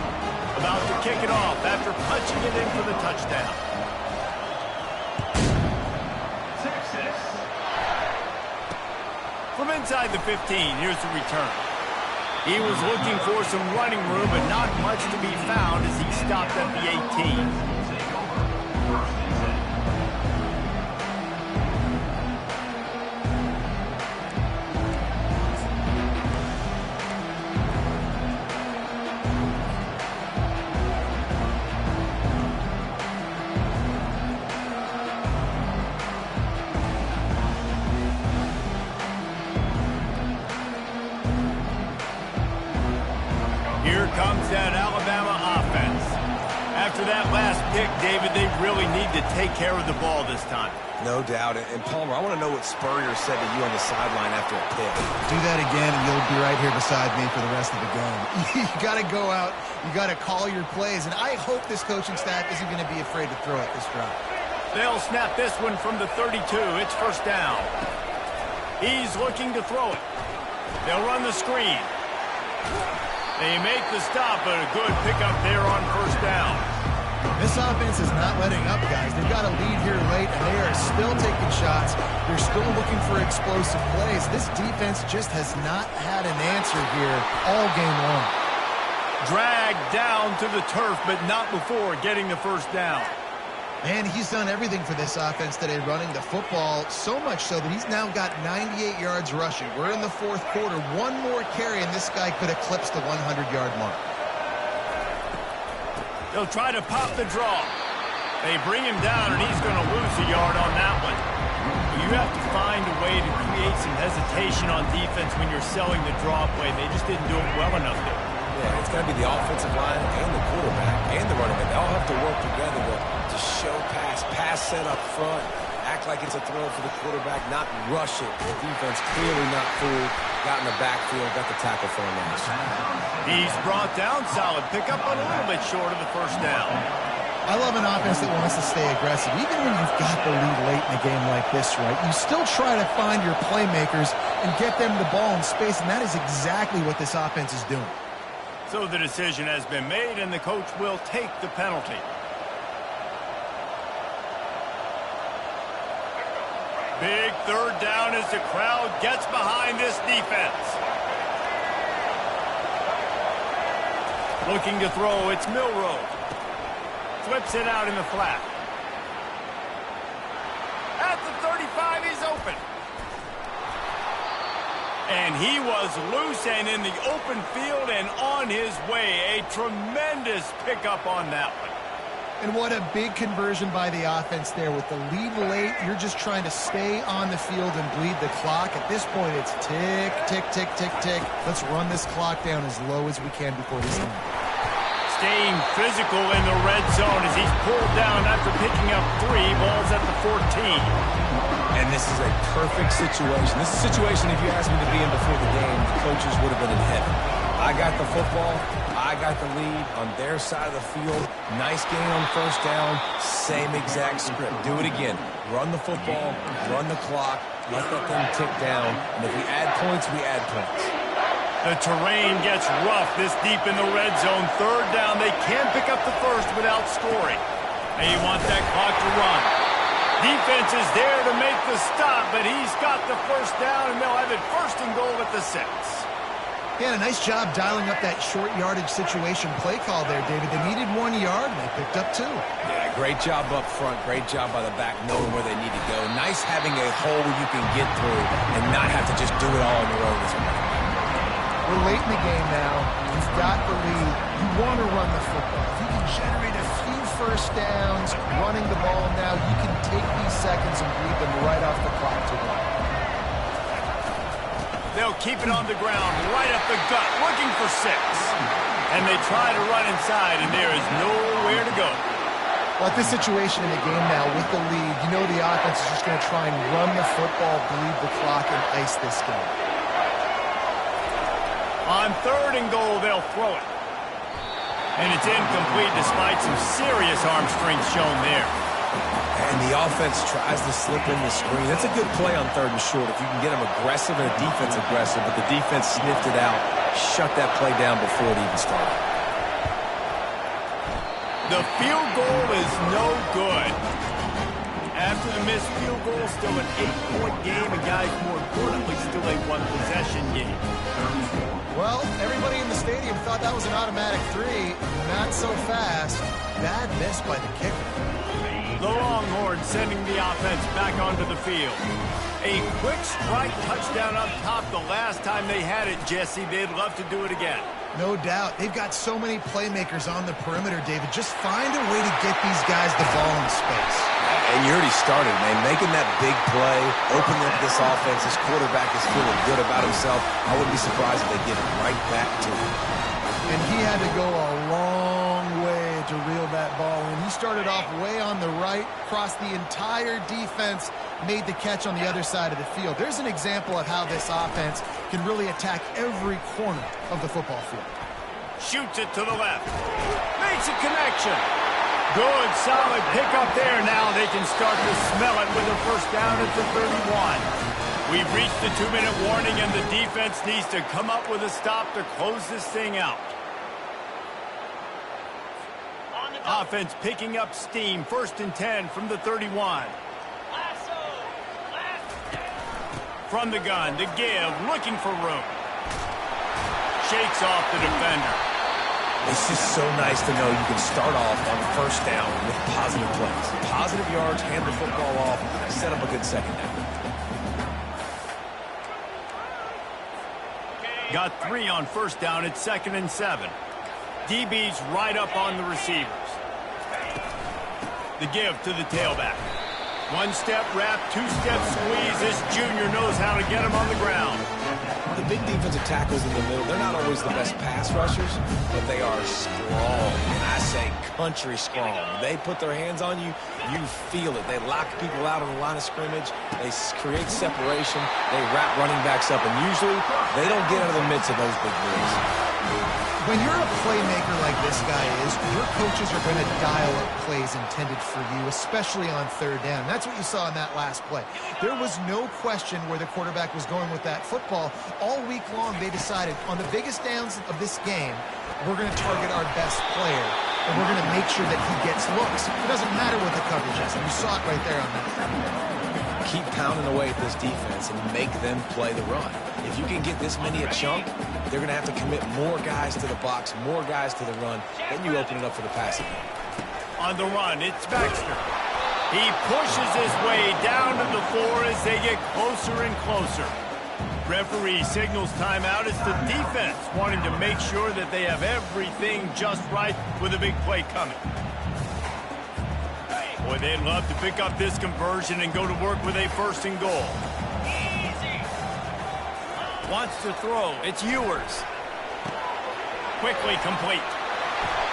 About to kick it off after punching it in for the touchdown. From inside the 15, here's the return. He was looking for some running room, but not much to be found as he stopped at the 18. Here comes that Alabama offense. After that last pick, David, they really need to take care of the ball this time. No doubt. And Palmer, I want to know what Spurrier said to you on the sideline after a pick. Do that again, and you'll be right here beside me for the rest of the game. You got to go out. You got to call your plays. And I hope this coaching staff isn't going to be afraid to throw it this drive. They'll snap this one from the 32. It's first down. He's looking to throw it. They'll run the screen. They make the stop, but a good pickup there on first down. This offense is not letting up, guys. They've got a lead here late, and they are still taking shots. They're still looking for explosive plays. This defense just has not had an answer here all game long. Dragged down to the turf, but not before getting the first down. And he's done everything for this offense today, running the football, so much so that he's now got 98 yards rushing. We're in the 4th quarter. One more carry, and this guy could eclipse the 100-yard mark. They'll try to pop the draw. They bring him down, and he's going to lose a yard on that one. You have to find a way to create some hesitation on defense when you're selling the draw play. They just didn't do it well enough there. Yeah, it's got to be the offensive line and the quarterback and the running back. They all have to work together to show pass set up front, act like it's a throw for the quarterback, not rush it. The defense clearly not fooled, got in the backfield, got the tackle for a loss. He's brought down, solid pickup, but a little bit short of the first down. I love an offense that wants to stay aggressive. Even when you've got the lead late in a game like this, right, you still try to find your playmakers and get them the ball in space, and that is exactly what this offense is doing. So the decision has been made, and the coach will take the penalty. Big third down as the crowd gets behind this defense. Looking to throw, it's Milroe. Flips it out in the flat. At the 35, he's open. And he was loose and in the open field and on his way. A tremendous pickup on that one. And what a big conversion by the offense there. With the lead late, you're just trying to stay on the field and bleed the clock. At this point, it's tick, tick, tick, tick, tick. Let's run this clock down as low as we can before this game. Staying physical in the red zone as he's pulled down after picking up 3 balls at the 14. And this is a perfect situation. This is a situation, if you asked me to be in before the game, the coaches would have been in heaven. I got the football. I got the lead on their side of the field. Nice game on first down. Same exact script. Do it again. Run the football. Run the clock. Let that thing tick down. And if we add points, we add points. The terrain gets rough this deep in the red zone. Third down. They can pick up the first without scoring. And you want that clock to run. Defense is there to make the stop, but he's got the first down, and they'll have it 1st and goal at the 6. Yeah, a nice job dialing up that short yardage situation play call there, David. They needed 1 yard, and they picked up 2. Yeah, great job up front. Great job by the back, knowing where they need to go. Nice having a hole you can get through and not have to just do it all on your own as a running back. We're late in the game now. You've got the lead. You want to run the football. If you can generate a few first downs running the ball now, you can take these seconds and bleed them right off the clock to run. They'll keep it on the ground, right up the gut, looking for 6. And they try to run inside, and there is nowhere to go. Well, at this situation in the game now, with the lead, you know the offense is just going to try and run the football, bleed the clock, and ice this game. On 3rd and goal, they'll throw it. And it's incomplete despite some serious arm strength shown there. And the offense tries to slip in the screen. That's a good play on 3rd and short if you can get them aggressive and a defense aggressive, but the defense sniffed it out, shut that play down before it even started. The field goal is no good. After the missed field goal, still an 8-point game, and guys, more importantly, still a 1-possession game. Well, everybody in the stadium thought that was an automatic 3. Not so fast. Bad miss by the kicker. The Longhorns sending the offense back onto the field. A quick strike touchdown up top the last time they had it, Jesse. They'd love to do it again. No doubt. They've got so many playmakers on the perimeter, David. Just find a way to get these guys the ball in space. And you already started, man. Making that big play, opening up this offense. This quarterback is feeling good about himself. I wouldn't be surprised if they give it right back to him. And he had to go a long way to reel that ball in. He started off way on the right, crossed the entire defense, made the catch on the other side of the field. There's an example of how this offense can really attack every corner of the football field. Shoots it to the left. Makes a connection. Good, solid pickup there. Now they can start to smell it with a first down at the 31. We've reached the 2-minute warning, and the defense needs to come up with a stop to close this thing out. Offense picking up steam. 1st and 10 from the 31. From the gun, the give, looking for room. Shakes off the defender. It's just so nice to know you can start off on 1st down with positive plays. Positive yards, hand the football off, set up a good 2nd down. Got 3 on 1st down. It's 2nd and 7. DB's right up on the receivers. The give to the tailback. 1-step wrap, 2-step squeeze. This junior knows how to get him on the ground. The big defensive tackles in the middle, they're not always the best pass rushers, but they are strong. And I say country strong. They put their hands on you, you feel it. They lock people out on the line of scrimmage. They create separation. They wrap running backs up, and usually they don't get out of the midst of those big boys. When you're a playmaker like this guy is, your coaches are going to dial up plays intended for you, especially on 3rd down. That's what you saw in that last play. There was no question where the quarterback was going with that football. All week long, they decided on the biggest downs of this game, we're going to target our best player, and we're going to make sure that he gets looks. It doesn't matter what the coverage is, and you saw it right there on that. Keep pounding away at this defense and make them play the run. If you can get this many a chunk, they're going to have to commit more guys to the box, more guys to the run. Then you open it up for the passing game. On the run, it's Baxter. He pushes his way down to the floor as they get closer and closer. Referee signals timeout. It's the defense wanting to make sure that they have everything just right with a big play coming. Boy, they'd love to pick up this conversion and go to work with a 1st and goal. Wants to throw. It's Ewers. Quickly complete.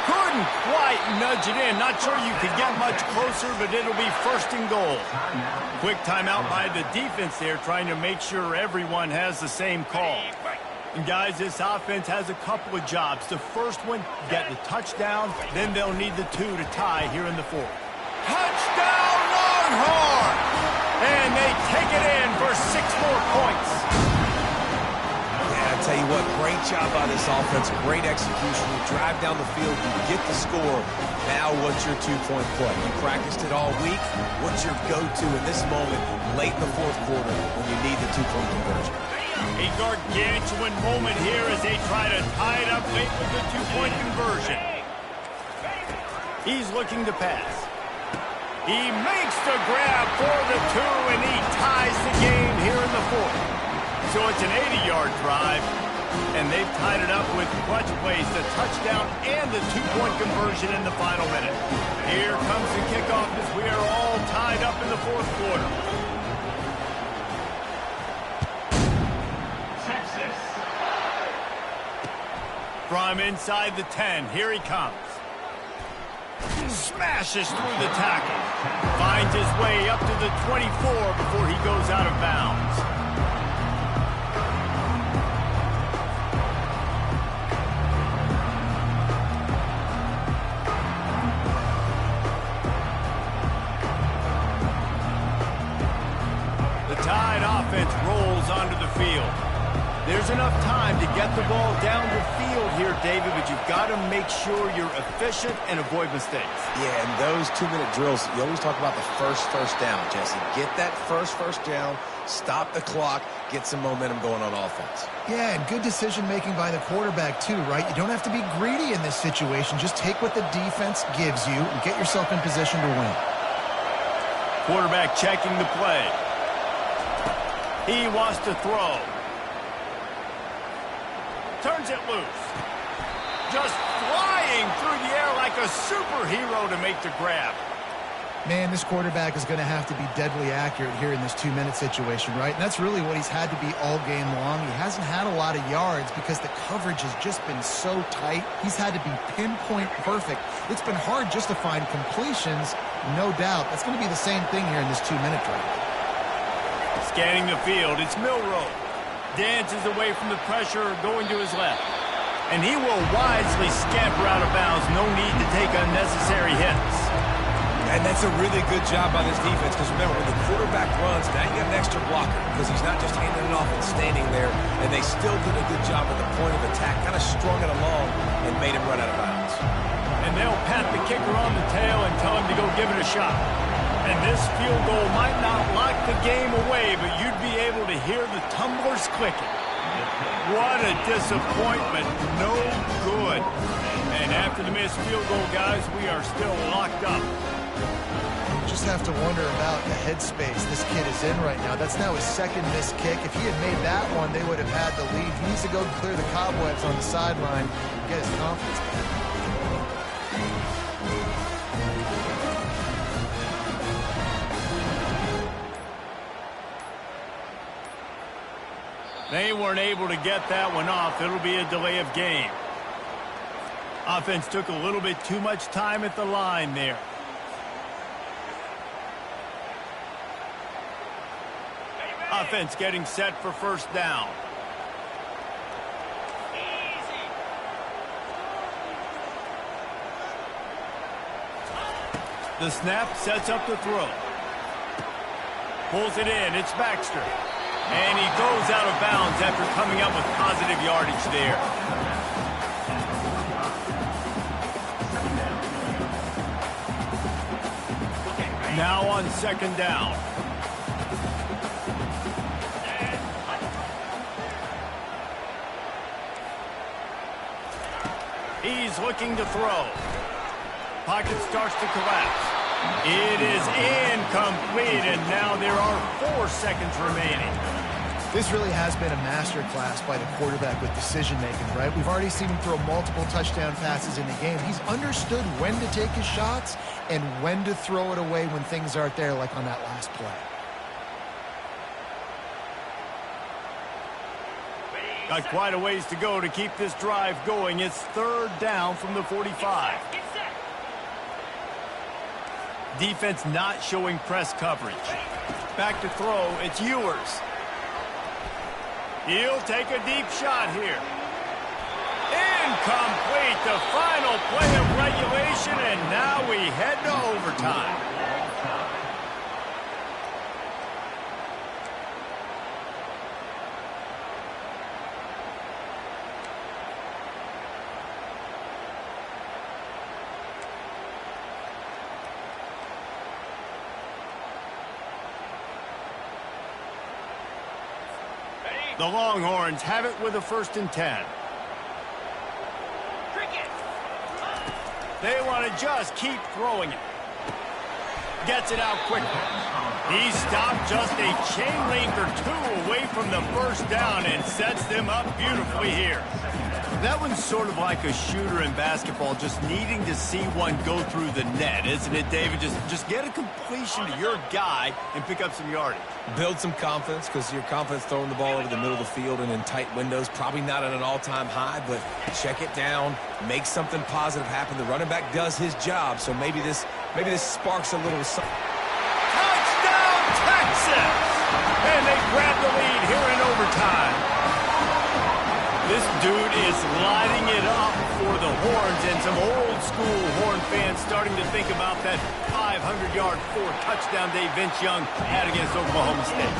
Couldn't quite nudge it in. Not sure you could get much closer, but it'll be 1st and goal. Quick timeout by the defense there, trying to make sure everyone has the same call. And guys, this offense has a couple of jobs. The first one, get the touchdown. Then they'll need the 2 to tie here in the 4th. Touchdown, Longhorn! And they take it in for 6 more points. Yeah, tell you what, great job by this offense. Great execution. You drive down the field, you get the score. Now what's your two-point play? You practiced it all week. What's your go-to in this moment late in the fourth quarter when you need the two-point conversion? A gargantuan moment here as they try to tie it up late with the two-point conversion. He's looking to pass. He makes the grab for the two, and he ties the game here in the fourth. So it's an 80-yard drive, and they've tied it up with clutch plays, the touchdown and the two-point conversion in the final minute. Here comes the kickoff as we are all tied up in the fourth quarter. From inside the 10, here he comes. Smashes through the tackle. Finds his way up to the 24 before he goes out of bounds. The Tide offense rolls onto the field. There's enough time to get the ball down the field here, David, but you've got to make sure you're efficient and avoid mistakes. Yeah, and those 2-minute drills, you always talk about the first down, Jesse. Get that first down, stop the clock, get some momentum going on offense. Yeah, and good decision-making by the quarterback, too, right? You don't have to be greedy in this situation. Just take what the defense gives you and get yourself in position to win. Quarterback checking the play. He wants to throw. Turns it loose. Just flying through the air like a superhero to make the grab. Man, this quarterback is going to have to be deadly accurate here in this 2-minute situation, right? And that's really what he's had to be all game long. He hasn't had a lot of yards because the coverage has just been so tight. He's had to be pinpoint perfect. It's been hard just to find completions, no doubt. That's going to be the same thing here in this 2-minute drive. Scanning the field, it's Milroe. Dances away from the pressure, going to his left. And he will wisely scamper out of bounds. No need to take unnecessary hits. And that's a really good job by this defense, because remember, when the quarterback runs, now you got an extra blocker, because he's not just handing it off and standing there, and they still did a good job at the point of attack, kind of strung it along and made him run out of bounds. And they'll pat the kicker on the tail and tell him to go give it a shot. And this field goal might not lock the game away, but you'd be able to hear the tumblers clicking. What a disappointment. No good. And after the missed field goal, guys, we are still locked up. Just have to wonder about the headspace this kid is in right now. That's now his second missed kick. If he had made that one, they would have had the lead. He needs to go clear the cobwebs on the sideline and get his confidence back. They weren't able to get that one off. It'll be a delay of game. Offense took a little bit too much time at the line there. Offense getting set for first down. The snap sets up the throw. Pulls it in. It's Baxter. And he goes out of bounds after coming up with positive yardage there. Now on second down. He's looking to throw. Pocket starts to collapse. It is incomplete, and now there are 4 seconds remaining. This really has been a masterclass by the quarterback with decision-making, right? We've already seen him throw multiple touchdown passes in the game. He's understood when to take his shots and when to throw it away when things aren't there, like on that last play. Got quite a ways to go to keep this drive going. It's third down from the 45. Defense not showing press coverage. Back to throw, it's Ewers. He'll take a deep shot here. Incomplete, the final play of regulation, and now we head to overtime. The Longhorns have it with a 1st and 10. Cricket. They want to just keep throwing it. Gets it out quickly. He stopped just a chain link or 2 away from the 1st down and sets them up beautifully here. That one's sort of like a shooter in basketball, just needing to see one go through the net, isn't it, David? Just get a completion to your guy and pick up some yardage. Build some confidence, because your confidence throwing the ball over the middle of the field and in tight windows, probably not at an all-time high, but check it down, make something positive happen. The running back does his job, so maybe this sparks a little something. Touchdown, Texas! And they grab the lead here in overtime. This dude is lighting it up for the Horns, and some old-school Horn fans starting to think about that 500-yard 4-touchdown day Vince Young had against Oklahoma State.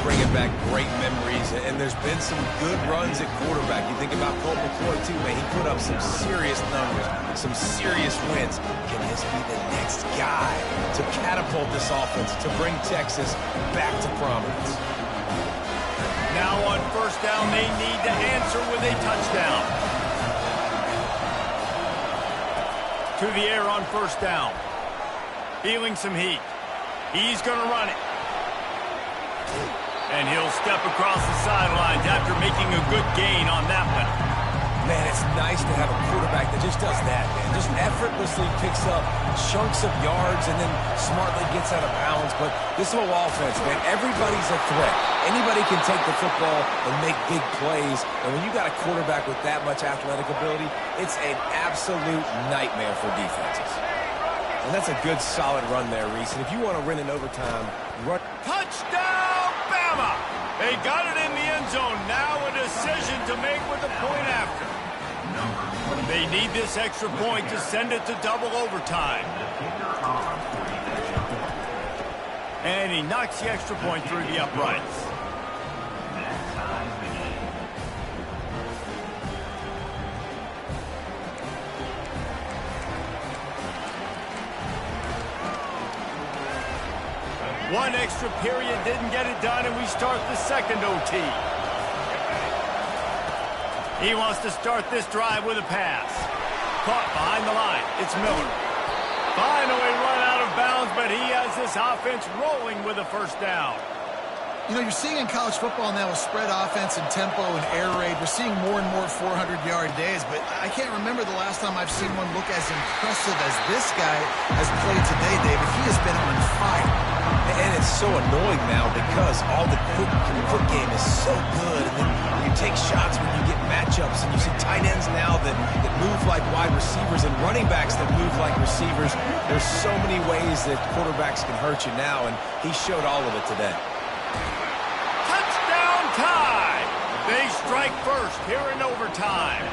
Bringing back great memories, and there's been some good runs at quarterback. You think about Colt McCoy, too, man. He put up some serious numbers, some serious wins. Can this be the next guy to catapult this offense, to bring Texas back to prominence? Now on 1st down, they need to answer with a touchdown. To the air on 1st down. Feeling some heat. He's going to run it. And he'll step across the sidelines after making a good gain on that one. Man, it's nice to have a quarterback that just does that, man. Just effortlessly picks up chunks of yards and then smartly gets out of bounds. But this whole offense, man, everybody's a threat. Anybody can take the football and make big plays. And when you got a quarterback with that much athletic ability, it's an absolute nightmare for defenses. And that's a good, solid run there, Reese. And if you want to win in overtime, run. Touchdown, Bama! They got it in the end zone. Now a decision to make with the point after. They need this extra point to send it to double overtime. And he knocks the extra point through the uprights. One extra period didn't get it done, and we start the 2nd OT. He wants to start this drive with a pass. Caught behind the line. It's Miller. Finally run out of bounds, but he has this offense rolling with a 1st down. You know, you're seeing in college football now with spread offense and tempo and air raid, we're seeing more and more 400-yard days, but I can't remember the last time I've seen one look as impressive as this guy has played today, David. He has been on fire. And it's so annoying now because all the quick game is so good. And then you take shots when you get matchups, and you see tight ends now that move like wide receivers and running backs that move like receivers. There's so many ways that quarterbacks can hurt you now, and he showed all of it today. Touchdown tie! They strike first here in overtime.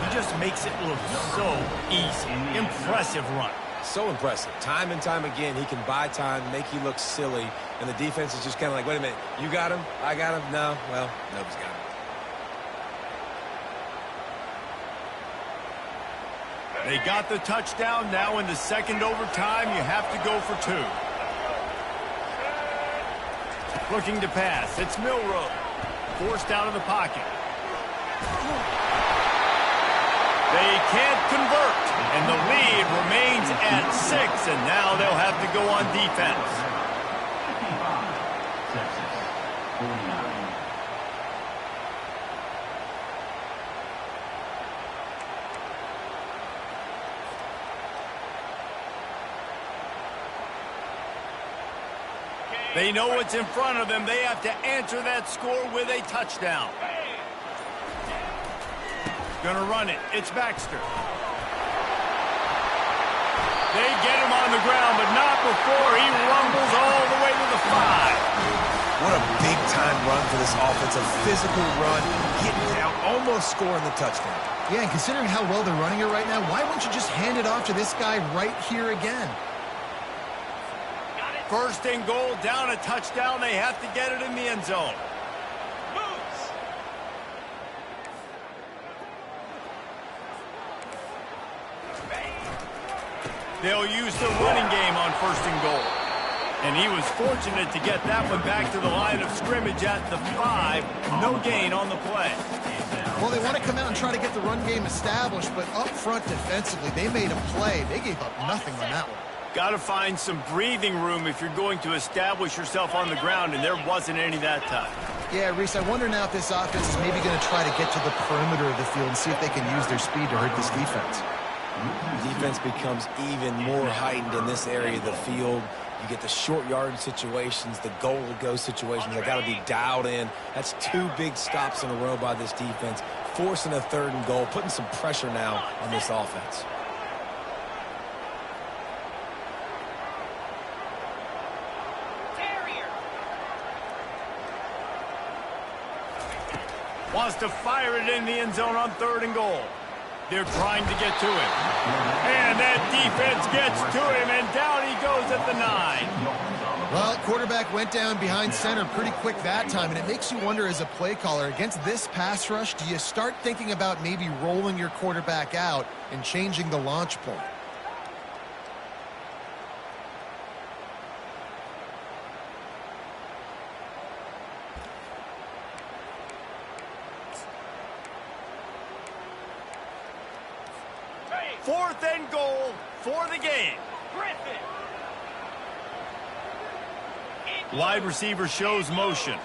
He just makes it look so easy. Impressive run. So impressive. Time and time again, he can buy time, make you look silly, and the defense is just kind of like, wait a minute, you got him? I got him? No? Well, nobody's got him. They got the touchdown. Now in the 2nd overtime, you have to go for 2. Looking to pass. It's Milroe. Forced out of the pocket. They can't convert, and the lead remains at 6, and now they'll have to go on defense. They know what's in front of them. They have to answer that score with a touchdown. Gonna run it. It's Baxter. They get him on the ground, but not before he rumbles all the way to the 5. What a big-time run for this offense. A physical run, getting down, almost scoring the touchdown. Yeah, and considering how well they're running it right now, why wouldn't you just hand it off to this guy right here again? 1st and goal, down a touchdown. They have to get it in the end zone. They'll use the running game on 1st and goal. And he was fortunate to get that one back to the line of scrimmage at the 5. No gain on the play. Well, they want to come out and try to get the run game established, but up front defensively, they made a play. They gave up nothing on that one. Got to find some breathing room if you're going to establish yourself on the ground, and there wasn't any that time. Yeah, Reese, I wonder now if this offense is maybe going to try to get to the perimeter of the field and see if they can use their speed to hurt this defense. Defense becomes even more heightened in this area of the field. You get the short yardage situations, the goal-to-go situations. They got to be dialed in. That's 2 big stops in a row by this defense, forcing a 3rd and goal, putting some pressure now on this offense. Wants to fire it in the end zone on 3rd and goal. They're trying to get to him. And that defense gets to him, and down he goes at the 9. Well, quarterback went down behind center pretty quick that time, and it makes you wonder as a play caller, against this pass rush, do you start thinking about maybe rolling your quarterback out and changing the launch point? Fourth and goal for the game. Griffin. Wide receiver shows motion.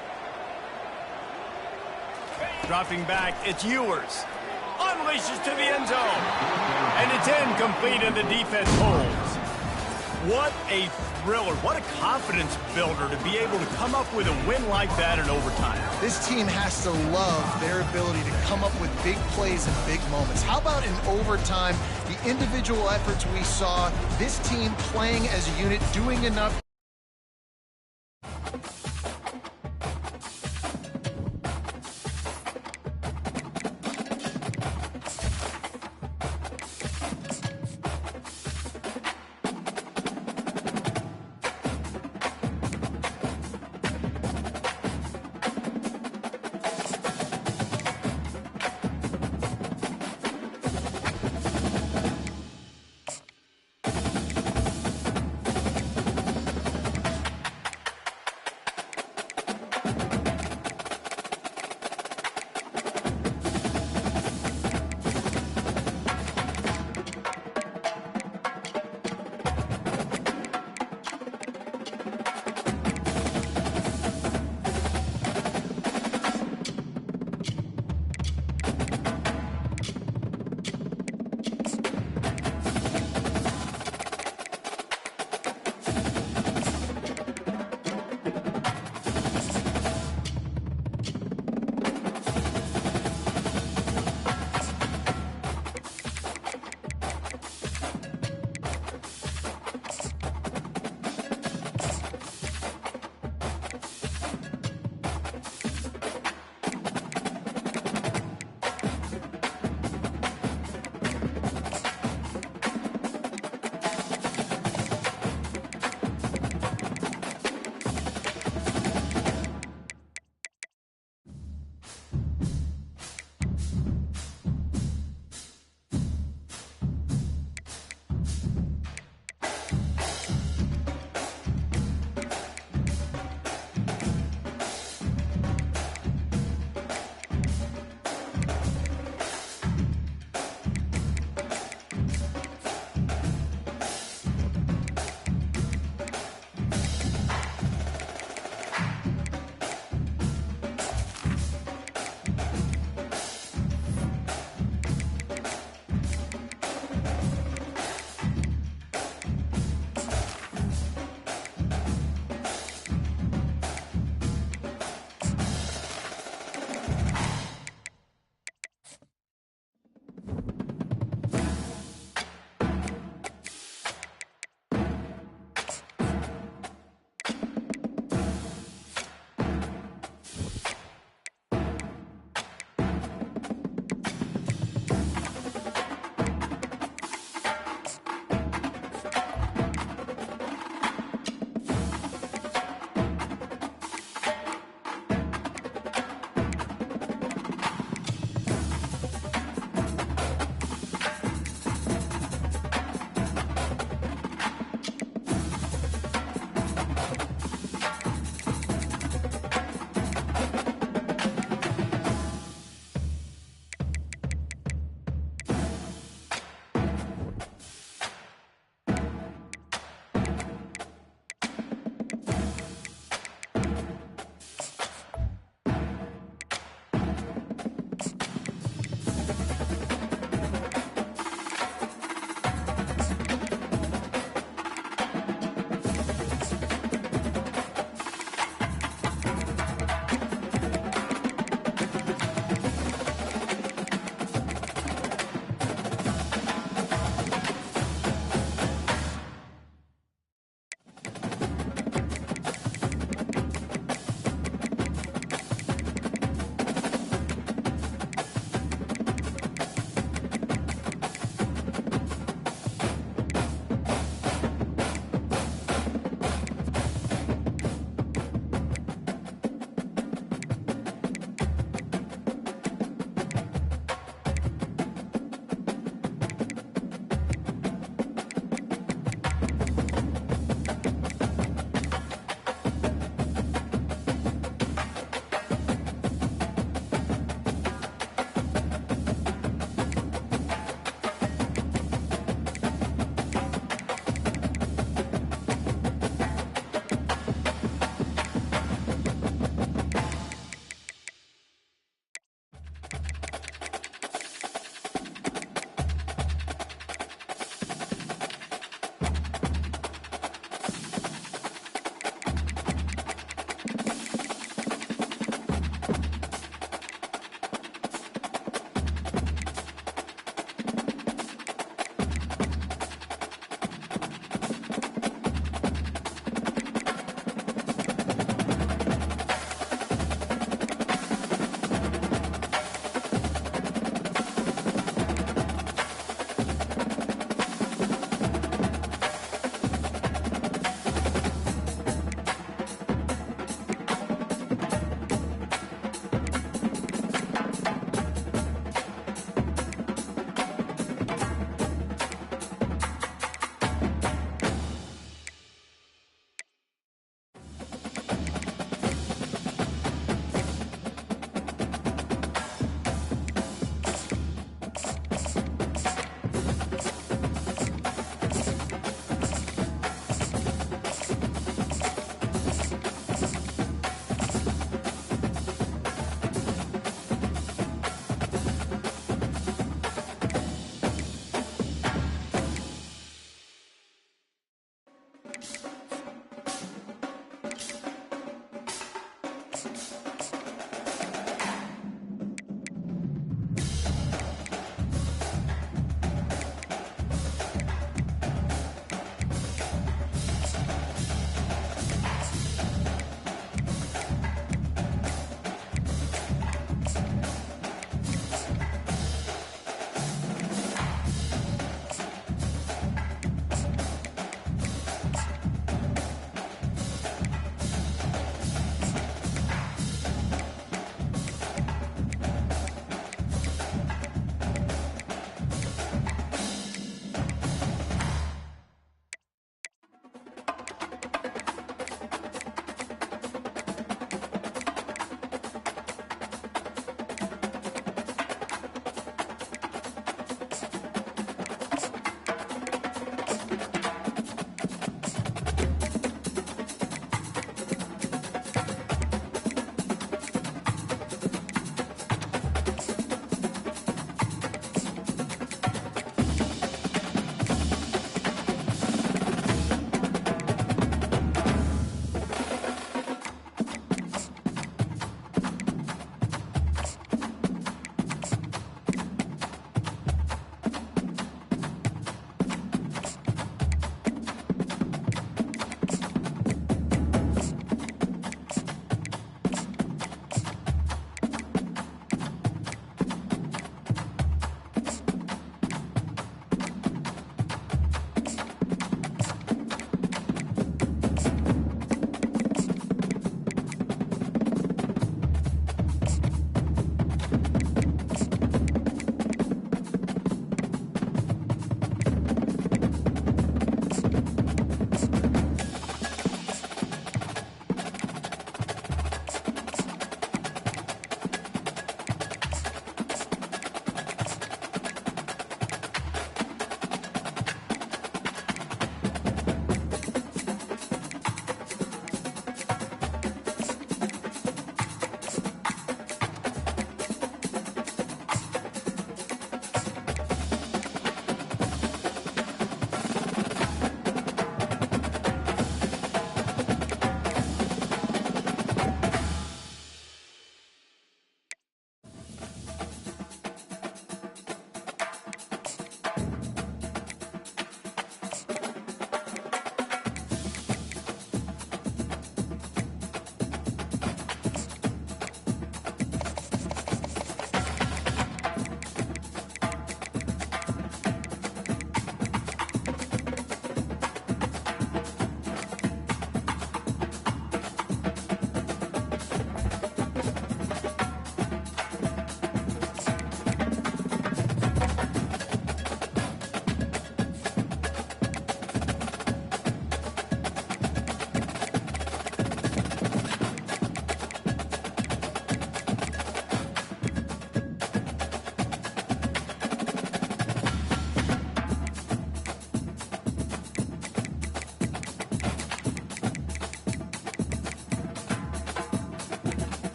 Dropping back, it's Ewers. Unleashes to the end zone. And it's incomplete, and the defense holds. What a thriller. What a confidence builder to be able to come up with a win like that in overtime. This team has to love their ability to come up with big plays and big moments. How about in overtime, the individual efforts we saw, this team playing as a unit, doing enough.